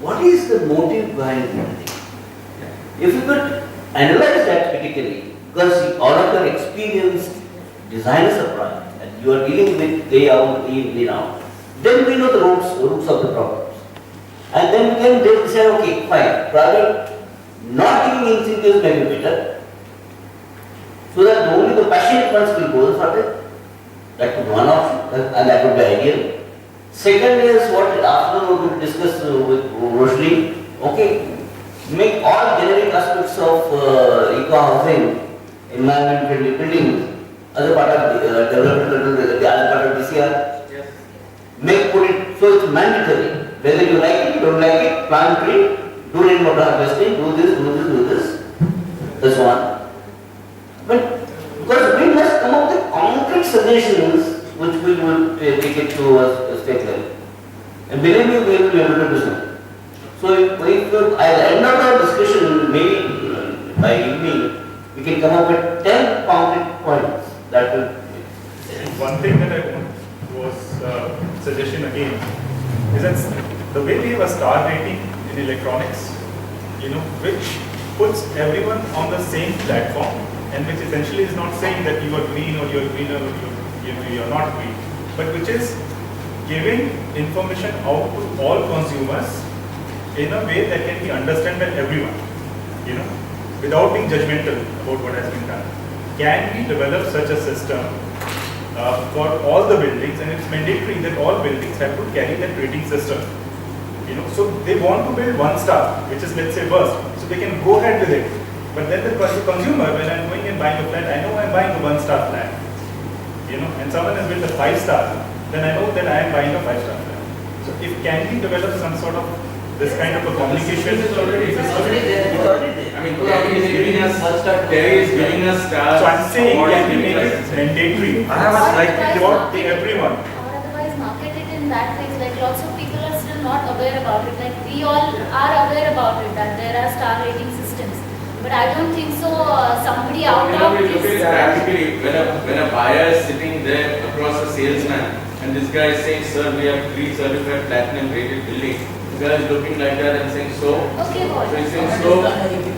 [SPEAKER 2] What is the motive behind it? If you could analyze that critically, because all of your experienced designers of projects and you are dealing with day out, day out, then we know the roots of the problems. And then we can say, okay, fine, probably not giving incentives may be better, so that only the passionate ones will go for it. That could be one option, and that would be ideal. Second is what after we will discuss with Roshni. Okay, make all generic aspects of eco-housing, environment-friendly buildings as a part of the other part of DCR.
[SPEAKER 1] Yes.
[SPEAKER 2] Put it so it's mandatory. Whether you like it, don't like it, plant tree, do rainwater harvesting, do this, do this, do this. That's one. But because we must come up with concrete suggestions which we will take it to a state level. And believe me, we will be able to do so. So if at the end of our discussion, maybe by evening, we can come up with 10 concrete points that will.
[SPEAKER 10] One thing that I want was suggestion again is that the way we have a star rating in electronics, which puts everyone on the same platform, and which essentially is not saying that you are green or you are green or you are not green, but which is giving information out to all consumers in a way that can be understood by everyone, without being judgmental about what has been done. Can we develop such a system for all the buildings, and it's mandatory that all buildings have to carry that rating system. So they want to build 1 star, which is, let's say, worst, so they can go ahead with it. But then the consumer, when I'm going and buying a flat, I know I'm buying a 1-star flat. And someone has built a 5-star, then I know that I am buying a 5-star flat. So if can we develop some sort of this kind of a communication
[SPEAKER 1] It's already there. I mean,
[SPEAKER 6] Terry
[SPEAKER 1] is giving us stars.
[SPEAKER 10] So I'm saying, can we make it mandatory
[SPEAKER 4] I have a slight
[SPEAKER 10] for everyone?
[SPEAKER 11] Or otherwise market it in that way, like lots of people are still not aware about it. Like we all are aware about it, that there are star rating systems. But I don't think so somebody out
[SPEAKER 1] Look
[SPEAKER 11] of
[SPEAKER 1] at it
[SPEAKER 11] this...
[SPEAKER 1] practically, when a buyer is sitting there across a salesman, and this guy is saying, sir, we have 3 certified platinum rated buildings. guy is looking like that and saying so.
[SPEAKER 11] Okay, what?
[SPEAKER 1] So he's saying so.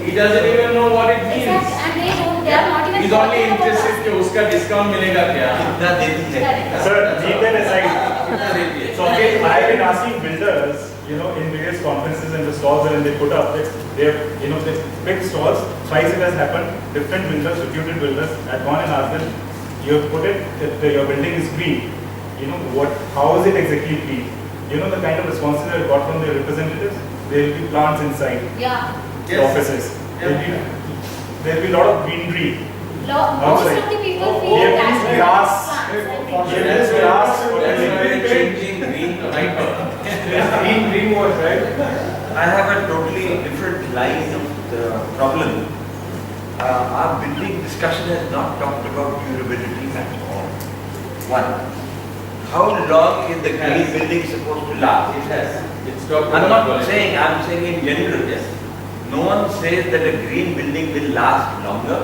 [SPEAKER 1] He doesn't even know what it means.
[SPEAKER 11] Exactly, and they are not even
[SPEAKER 1] He's only
[SPEAKER 11] talking about
[SPEAKER 1] interested
[SPEAKER 11] us.
[SPEAKER 1] कि उसका discount मिलेगा क्या?
[SPEAKER 4] कितना देती है?
[SPEAKER 11] Correct.
[SPEAKER 10] Sir, leave that aside.
[SPEAKER 1] कितना देती है?
[SPEAKER 10] So again, I've been asking builders, you know, in various conferences and the stalls when they put up, they have, you know, they big stalls, twice it has happened, different builders, reputed builders, I've gone and asked them, you have put it, that your building is green, you know, how is it exactly green? You know the kind of responses I got from their representatives? There will be plants inside
[SPEAKER 11] Yeah.
[SPEAKER 10] the offices. There will be a lot of greenery.
[SPEAKER 11] Most
[SPEAKER 10] Outside.
[SPEAKER 11] of the people
[SPEAKER 10] Oh,
[SPEAKER 11] feel
[SPEAKER 10] yeah,
[SPEAKER 11] that
[SPEAKER 10] grass.
[SPEAKER 11] plants.
[SPEAKER 10] There is grass.
[SPEAKER 1] That's why they're changing green to white.
[SPEAKER 5] Greenwash, right?
[SPEAKER 4] I have a totally different line of the problem. Our building discussion has not talked about durability at all. One, how long is the green building supposed to last?
[SPEAKER 1] It has. It's talked
[SPEAKER 4] I'm
[SPEAKER 1] about
[SPEAKER 4] not
[SPEAKER 1] quality.
[SPEAKER 4] saying, I'm saying in general.
[SPEAKER 1] Yes.
[SPEAKER 4] No one says that a green building will last longer,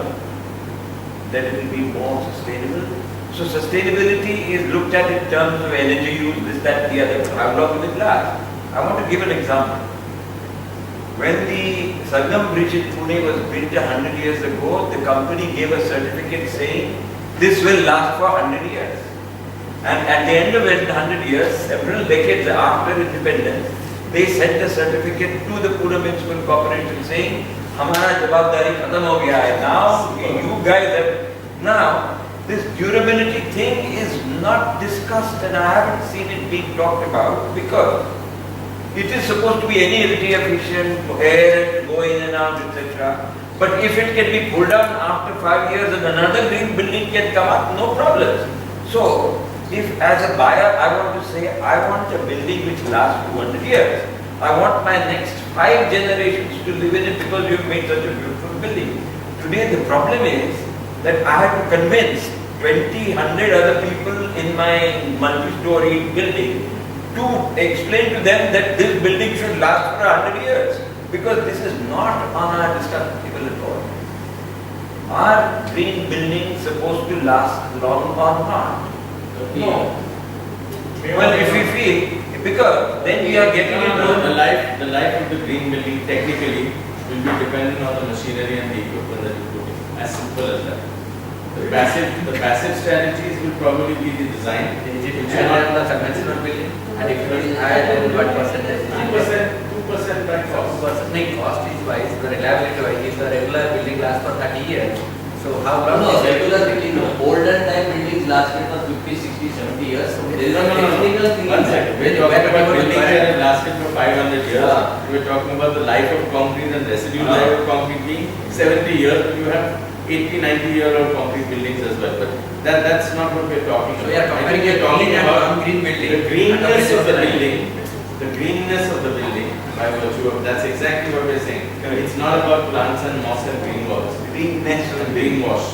[SPEAKER 4] that it will be more sustainable. So sustainability is looked at in terms of energy use, this, that, the other. How long will it last? I want to give an example. When the Sangam Bridge in Pune was built 100 years ago, the company gave a certificate saying this will last for 100 years. And at the end of it, 100 years, several decades after independence, they sent a certificate to the Pune Municipal Corporation saying, "Hamara jawabdari khatam ho gaya hai. Now you guys have now." This durability thing is not discussed, and I haven't seen it being talked about because it is supposed to be energy efficient, air to go in and out, etc. But if it can be pulled down after 5 years and another green building can come up, no problems. So, if as a buyer I want to say I want a building which lasts 200 years, I want my next 5 generations to live in it because you've made such a beautiful building. Today the problem is that I have to convince 20, 100 other people in my multi-story building to explain to them that this building should last for 100 years because this is not on our discussion table at all. Are green buildings supposed to last long or not? No. Well, if we feel, because then we are getting into
[SPEAKER 1] the life of the green building technically will be dependent on the machinery and the equipment that you put in. As simple as that. The passive strategies will probably be the design.
[SPEAKER 3] Is it higher than the conventional building? And if it is higher, then what percentage?
[SPEAKER 1] 2% by cost.
[SPEAKER 3] 2% cost is wise, the reliability wise, if the regular building lasts for 30 years, so how long
[SPEAKER 6] No,
[SPEAKER 3] is it?
[SPEAKER 6] regular building, no. Older time buildings lasted for 50, 60, 70 years. There is a technical thing.
[SPEAKER 1] One second. We're talking about buildings that have lasted for 500 years.
[SPEAKER 6] Yeah.
[SPEAKER 1] We're talking about the life of concrete and residual life of concrete being 70 years. You have 80, 90-year-old concrete buildings as well. But that's not what we're talking
[SPEAKER 3] So
[SPEAKER 1] about.
[SPEAKER 3] we are
[SPEAKER 1] I think
[SPEAKER 3] comparing
[SPEAKER 1] we're
[SPEAKER 3] a
[SPEAKER 1] talking
[SPEAKER 3] green and
[SPEAKER 1] about
[SPEAKER 3] non-green building.
[SPEAKER 1] the greenness of the
[SPEAKER 3] And the
[SPEAKER 1] building. The greenness of the building by virtue of, that's exactly what we're saying. It's not about plants and moss and green walls.
[SPEAKER 4] greenness of
[SPEAKER 1] And
[SPEAKER 4] the building.
[SPEAKER 1] greenwash.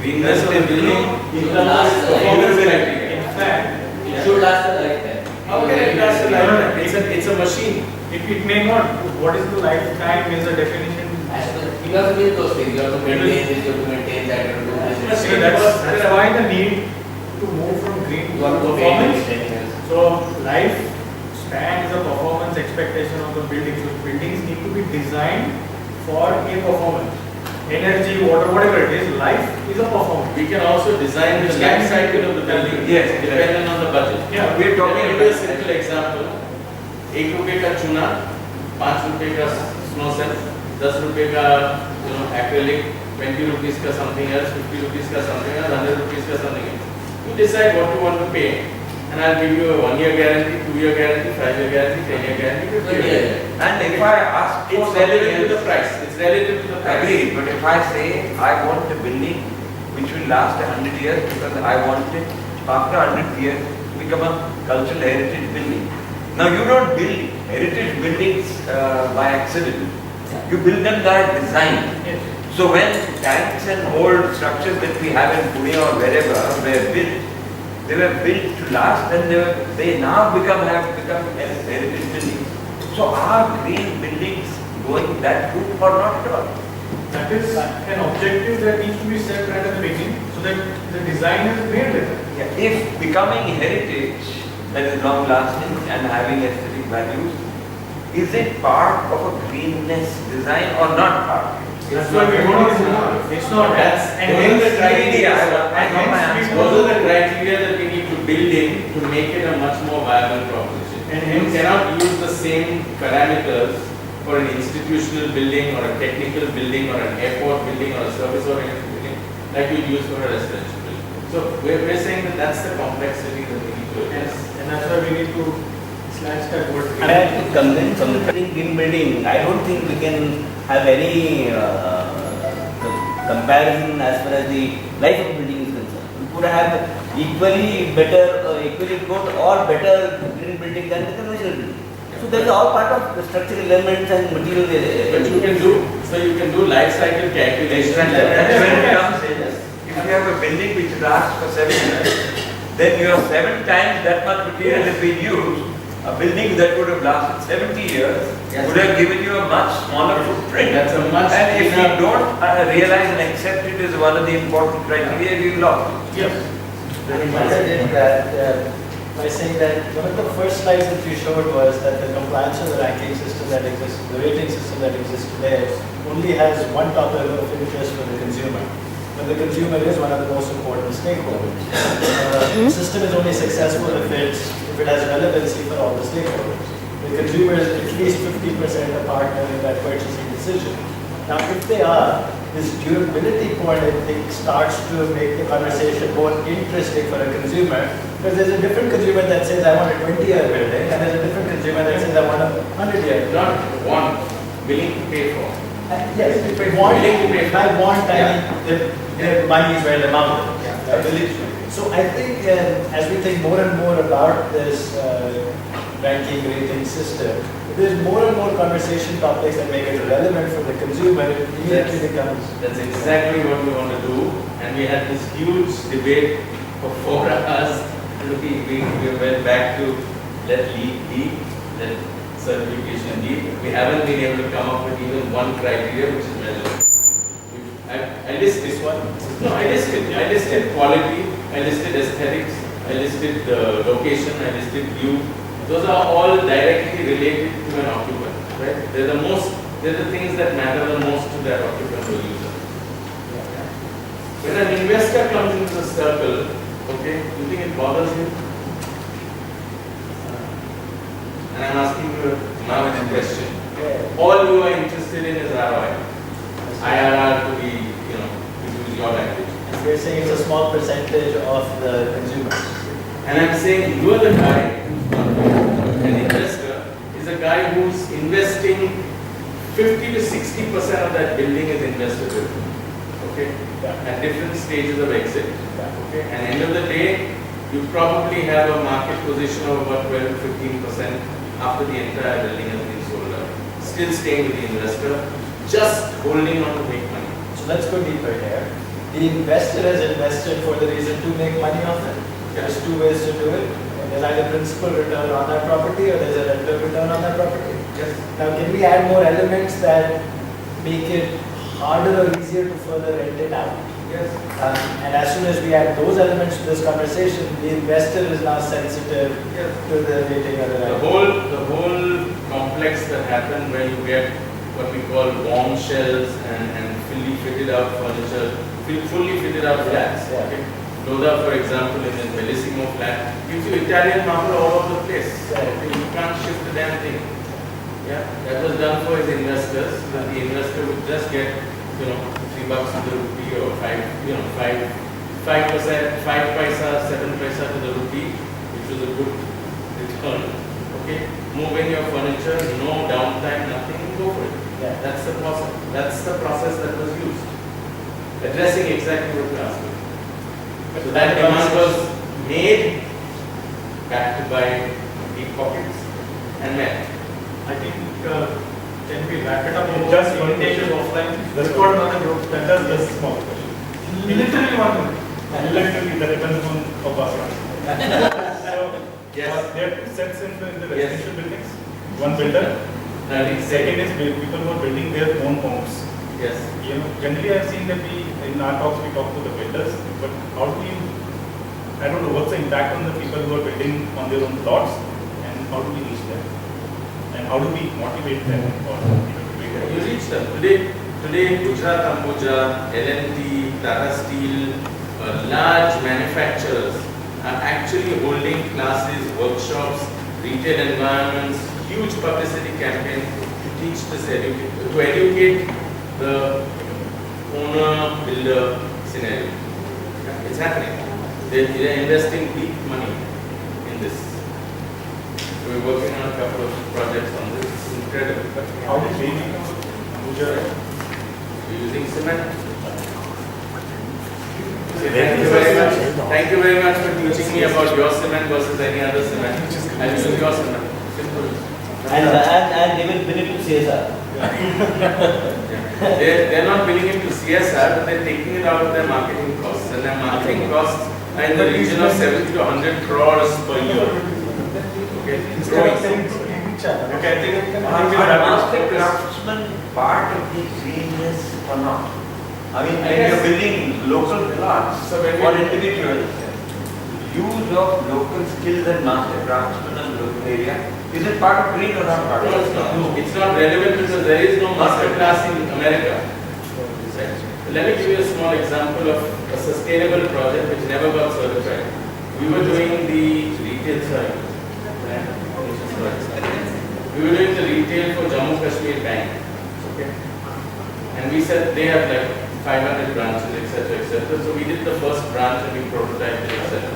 [SPEAKER 1] Greenness of the building in terms of its performance criteria.
[SPEAKER 5] In fact,
[SPEAKER 6] It should last a lifetime.
[SPEAKER 1] How can it last a lifetime? It's a machine.
[SPEAKER 5] it may not. What is the lifetime is a definition.
[SPEAKER 6] As per, you have to meet those things. You have to maintain this, you have to maintain that, you have to do this.
[SPEAKER 5] See, that's why the need to move from green
[SPEAKER 6] You
[SPEAKER 5] to
[SPEAKER 6] have to maintain
[SPEAKER 5] performance.
[SPEAKER 6] it.
[SPEAKER 5] So life span is a performance expectation of the building. So buildings need to be designed for a performance. Energy, water, whatever it is, life is a performance.
[SPEAKER 1] We can also design the life cycle of the building.
[SPEAKER 4] Yes.
[SPEAKER 1] Depending on the budget.
[SPEAKER 5] Yeah,
[SPEAKER 1] We're talking about a simple example. ₹1 का चूना, ₹5 का snow cell, ₹10 का acrylic, ₹20 का something else, ₹50 का something else, ₹100 का something else. You decide what you want to pay, and I'll give you a 1-year guarantee, 2-year guarantee, 5-year guarantee, 10-year guarantee, 50-year guarantee.
[SPEAKER 4] And if I ask for
[SPEAKER 1] It's relative to the price. It's relative to the price.
[SPEAKER 4] Agreed, but if I say I want a building which will last 100 years because I want it after 100 years to become a cultural heritage building. Now you don't build heritage buildings by accident. You build them by design. So when tanks and old structures that we have in Pune or wherever were built, they were built to last and they now have become heritage buildings. So are green buildings going that route or not at all?
[SPEAKER 5] That is an objective that needs to be set right at the beginning so that the design is made with it.
[SPEAKER 4] Yeah, if becoming heritage that is long lasting and having aesthetic values is it part of a greenness design or not part?
[SPEAKER 5] That's why we want to know. It's not.
[SPEAKER 1] That's
[SPEAKER 5] And
[SPEAKER 1] those are the
[SPEAKER 5] hence,
[SPEAKER 1] criteria.
[SPEAKER 4] I know my answer.
[SPEAKER 1] Those are the criteria that we need to build in to make it a much more viable proposition.
[SPEAKER 5] And
[SPEAKER 1] You
[SPEAKER 5] hence-
[SPEAKER 1] cannot use the same parameters for an institutional building or a technical building or an airport building or a service-oriented building like you use for a residential building. So we're saying that that's the complexity that we need to address.
[SPEAKER 5] And that's why we need to slash that word.
[SPEAKER 2] And I have to convince from the green building, I don't think we can have any comparison as far as the life of building is concerned. We could have equally better, equally good or better green building than the conventional building. So that is all part of the structural elements and material.
[SPEAKER 1] But you can do life cycle calculations.
[SPEAKER 4] That's when it comes in. If you have a building which lasts for 7 years, then your 7 times that much material has been used. A building that would have lasted 70 years would have given you a much smaller footprint.
[SPEAKER 1] That's a much
[SPEAKER 4] And if you
[SPEAKER 1] cleaner-
[SPEAKER 4] don't realize and accept it as one of the important criteria, you lost.
[SPEAKER 5] Yes.
[SPEAKER 12] did that by saying that one of the first slides that you showed was that the compliance of the ranking system that exists, the rating system that exists today, only has one topic of interest for the consumer. But the consumer is one of the most important stakeholders. The system is only successful if it has relevancy for all the stakeholders. The consumer is at least 50% a partner in that purchasing decision. Now, if they are, this durability point, I think, starts to make the conversation more interesting for a consumer, because there's a different consumer that says, I want a 20-year building, and there's a different consumer that says, I want a 100-year building.
[SPEAKER 1] Not want, willing to pay for.
[SPEAKER 12] Yes, I want, their money is where the mouth is. I believe so. So I think, as we think more and more about this ranking rating system, there's more and more conversation topics that make it relevant for the consumer. It immediately becomes.
[SPEAKER 1] That's exactly what we want to do. And we had this huge debate for 4 hours. We went back to let lead be, let certification be. We haven't been able to come up with even one criteria which is measurable. I listed this one. No, I listed quality, I listed aesthetics, I listed location, I listed view. Those are all directly related to an occupant, right? They're the things that matter the most to that occupant or user. When an investor comes into the circle, okay, do you think it bothers you? And I'm asking you now a question. All you are interested in is ROI. IRR to be, to use your language.
[SPEAKER 12] And we're saying it's a small percentage of the consumers.
[SPEAKER 1] And I'm saying you are the guy, an investor, is a guy who's investing 50 to 60% of that building is invested with. Okay? At different stages of exit. Okay? And end of the day, you probably have a market position of about 12 to 15% after the entire building has been sold out. Still staying with the investor, just holding on to make money.
[SPEAKER 12] So let's go deeper here. The investor has invested for the reason to make money off it. There's 2 ways to do it. There's either principal return on that property or there's a rental return on that property.
[SPEAKER 1] Yes.
[SPEAKER 12] Now, can we add more elements that make it harder or easier to further rent it out?
[SPEAKER 1] Yes.
[SPEAKER 12] And as soon as we add those elements to this conversation, the investor is now sensitive to the rating of the
[SPEAKER 1] The
[SPEAKER 12] rent.
[SPEAKER 1] whole complex that happened when you get what we call warm shells and fully fitted out furniture, fully fitted out flats.
[SPEAKER 12] Yeah.
[SPEAKER 1] Okay. Lodha, for example, in a Bellissimo flat, gives you Italian marble all over the place.
[SPEAKER 12] Yeah.
[SPEAKER 1] Okay. You can't shift the damn thing. Yeah, that was done for his investors, so that the investor would just get, $3 to the rupee or 5%, 5 paisa, 7 paisa to the rupee, which was a good return. Okay, move in your furniture, no downtime, nothing, go for it.
[SPEAKER 12] Yeah.
[SPEAKER 1] That's the process. That's the process that was used, addressing exactly what you're asking. So that demand was made, backed by deep pockets, and met.
[SPEAKER 5] I think, can we wrap it up?
[SPEAKER 10] Just one
[SPEAKER 5] invitation
[SPEAKER 10] question.
[SPEAKER 5] offline. Let's go to another group.
[SPEAKER 10] Just a small question.
[SPEAKER 5] Literally 1 minute.
[SPEAKER 10] Literally, that depends on Obama. So,
[SPEAKER 1] Yes.
[SPEAKER 10] there are 2 sets in the
[SPEAKER 1] Yes.
[SPEAKER 10] residential buildings. One builder. Second is people who are building their own homes.
[SPEAKER 1] Yes.
[SPEAKER 10] Generally I've seen that in our talks we talk to the builders, but how do you, I don't know, what's the impact on the people who are building on their own plots and how do we reach them? And how do we motivate them or to make them?
[SPEAKER 1] You reach them. Today Gujarat Ambuja, L&T, Tata Steel, large manufacturers are actually holding classes, workshops, retail environments, huge publicity campaign to teach this to educate the owner-builder scenario. It's happening. They're investing deep money in this. We're working on a couple of projects on this. It's incredible.
[SPEAKER 10] How did we Abuja?
[SPEAKER 1] We're using cement. Thank you very much. Thank you very much for teaching me about your cement versus any other cement. I'll use your cement. Simple.
[SPEAKER 2] And they will bring it to CSR.
[SPEAKER 1] They're not billing it to CSR, but they're taking it out of their marketing costs. And their marketing costs are in the region of 70 to 100 crores per year. Okay, it's growing.
[SPEAKER 10] Okay, I think
[SPEAKER 4] Master craftsman part of the greenness or not? I mean, when you're building local plots
[SPEAKER 1] So when
[SPEAKER 4] for
[SPEAKER 1] we-
[SPEAKER 4] individuals, use of local skills and master craftsmen in local area, is it part of green or not part of
[SPEAKER 1] No,
[SPEAKER 4] it?
[SPEAKER 1] it's not. It's not relevant because there is no master class in America. Let me give you a small example of a sustainable project which never got certified. We were doing the retail side. We were doing the retail for Jammu Kashmir Bank. Okay. And we said they have like 500 branches, etc., etc. So we did the first branch and we prototyped it, etc.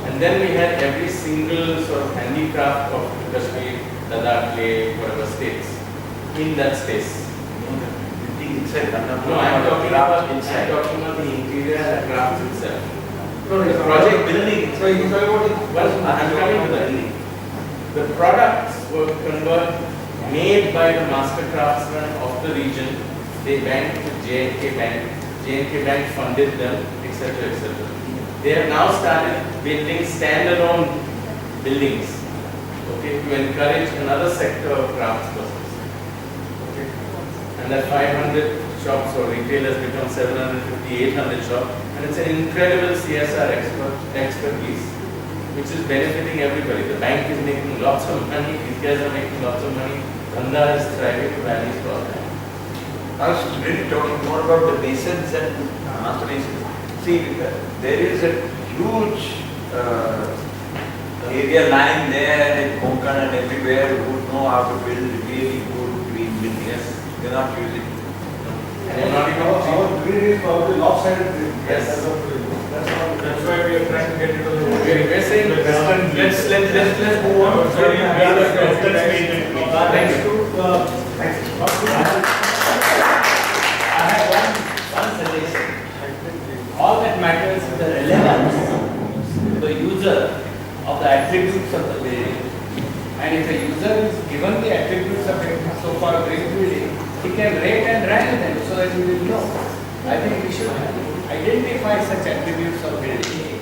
[SPEAKER 1] And then we had every single sort of handicraft of Kashmir, Ladakh, Leh, whatever states in that space.
[SPEAKER 4] Inside,
[SPEAKER 1] No, I'm talking about the interior and the crafts itself. The project building. Well, I'm coming to that. The products were made by the master craftsmen of the region. They banked with J&K Bank. J&K Bank funded them, etc., etc. They have now started building standalone buildings, okay, to encourage another sector of craftspersons. Okay. And that 500 shops or retailers become 750, 800 shops, and it's an incredible CSR expertise, which is benefiting everybody. The bank is making lots of money, these guys are making lots of money, Dhanda is thriving, the value is growing.
[SPEAKER 4] I was really talking more about the basins and master basins. See, there is a huge area lying there in Konkan and everywhere who know how to build really good green buildings. They're not using.
[SPEAKER 1] They're not even
[SPEAKER 12] Our grid is probably lopsided grid.
[SPEAKER 1] Yes.
[SPEAKER 5] That's why we are trying to get rid of the.
[SPEAKER 1] We're saying
[SPEAKER 5] Let's move on. Thanks to,
[SPEAKER 2] I have one suggestion. All that matters is the relevance to the user of the attributes of the building. And if the user is given the attributes of a so-called green building, he can rate and rank them so that he will know. I think we should identify such attributes of building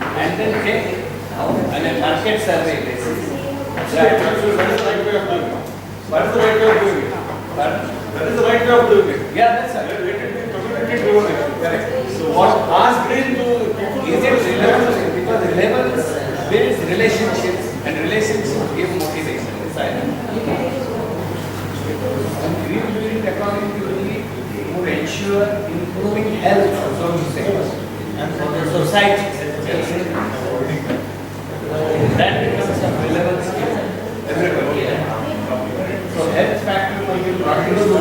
[SPEAKER 2] and then take on a market survey basis.
[SPEAKER 12] That is the right way of doing it. That is the right way of doing it. That is the right way of doing it.
[SPEAKER 2] Yeah, that's right.
[SPEAKER 12] Let it be community driven. Correct. So what ask green to people
[SPEAKER 2] Is it relevant? Because relevance builds relationships and relationships give motivation. And green building technology would ensure improving health, so to say, and for the society. That becomes a relevant skill. Everybody. So health factor will be brought into the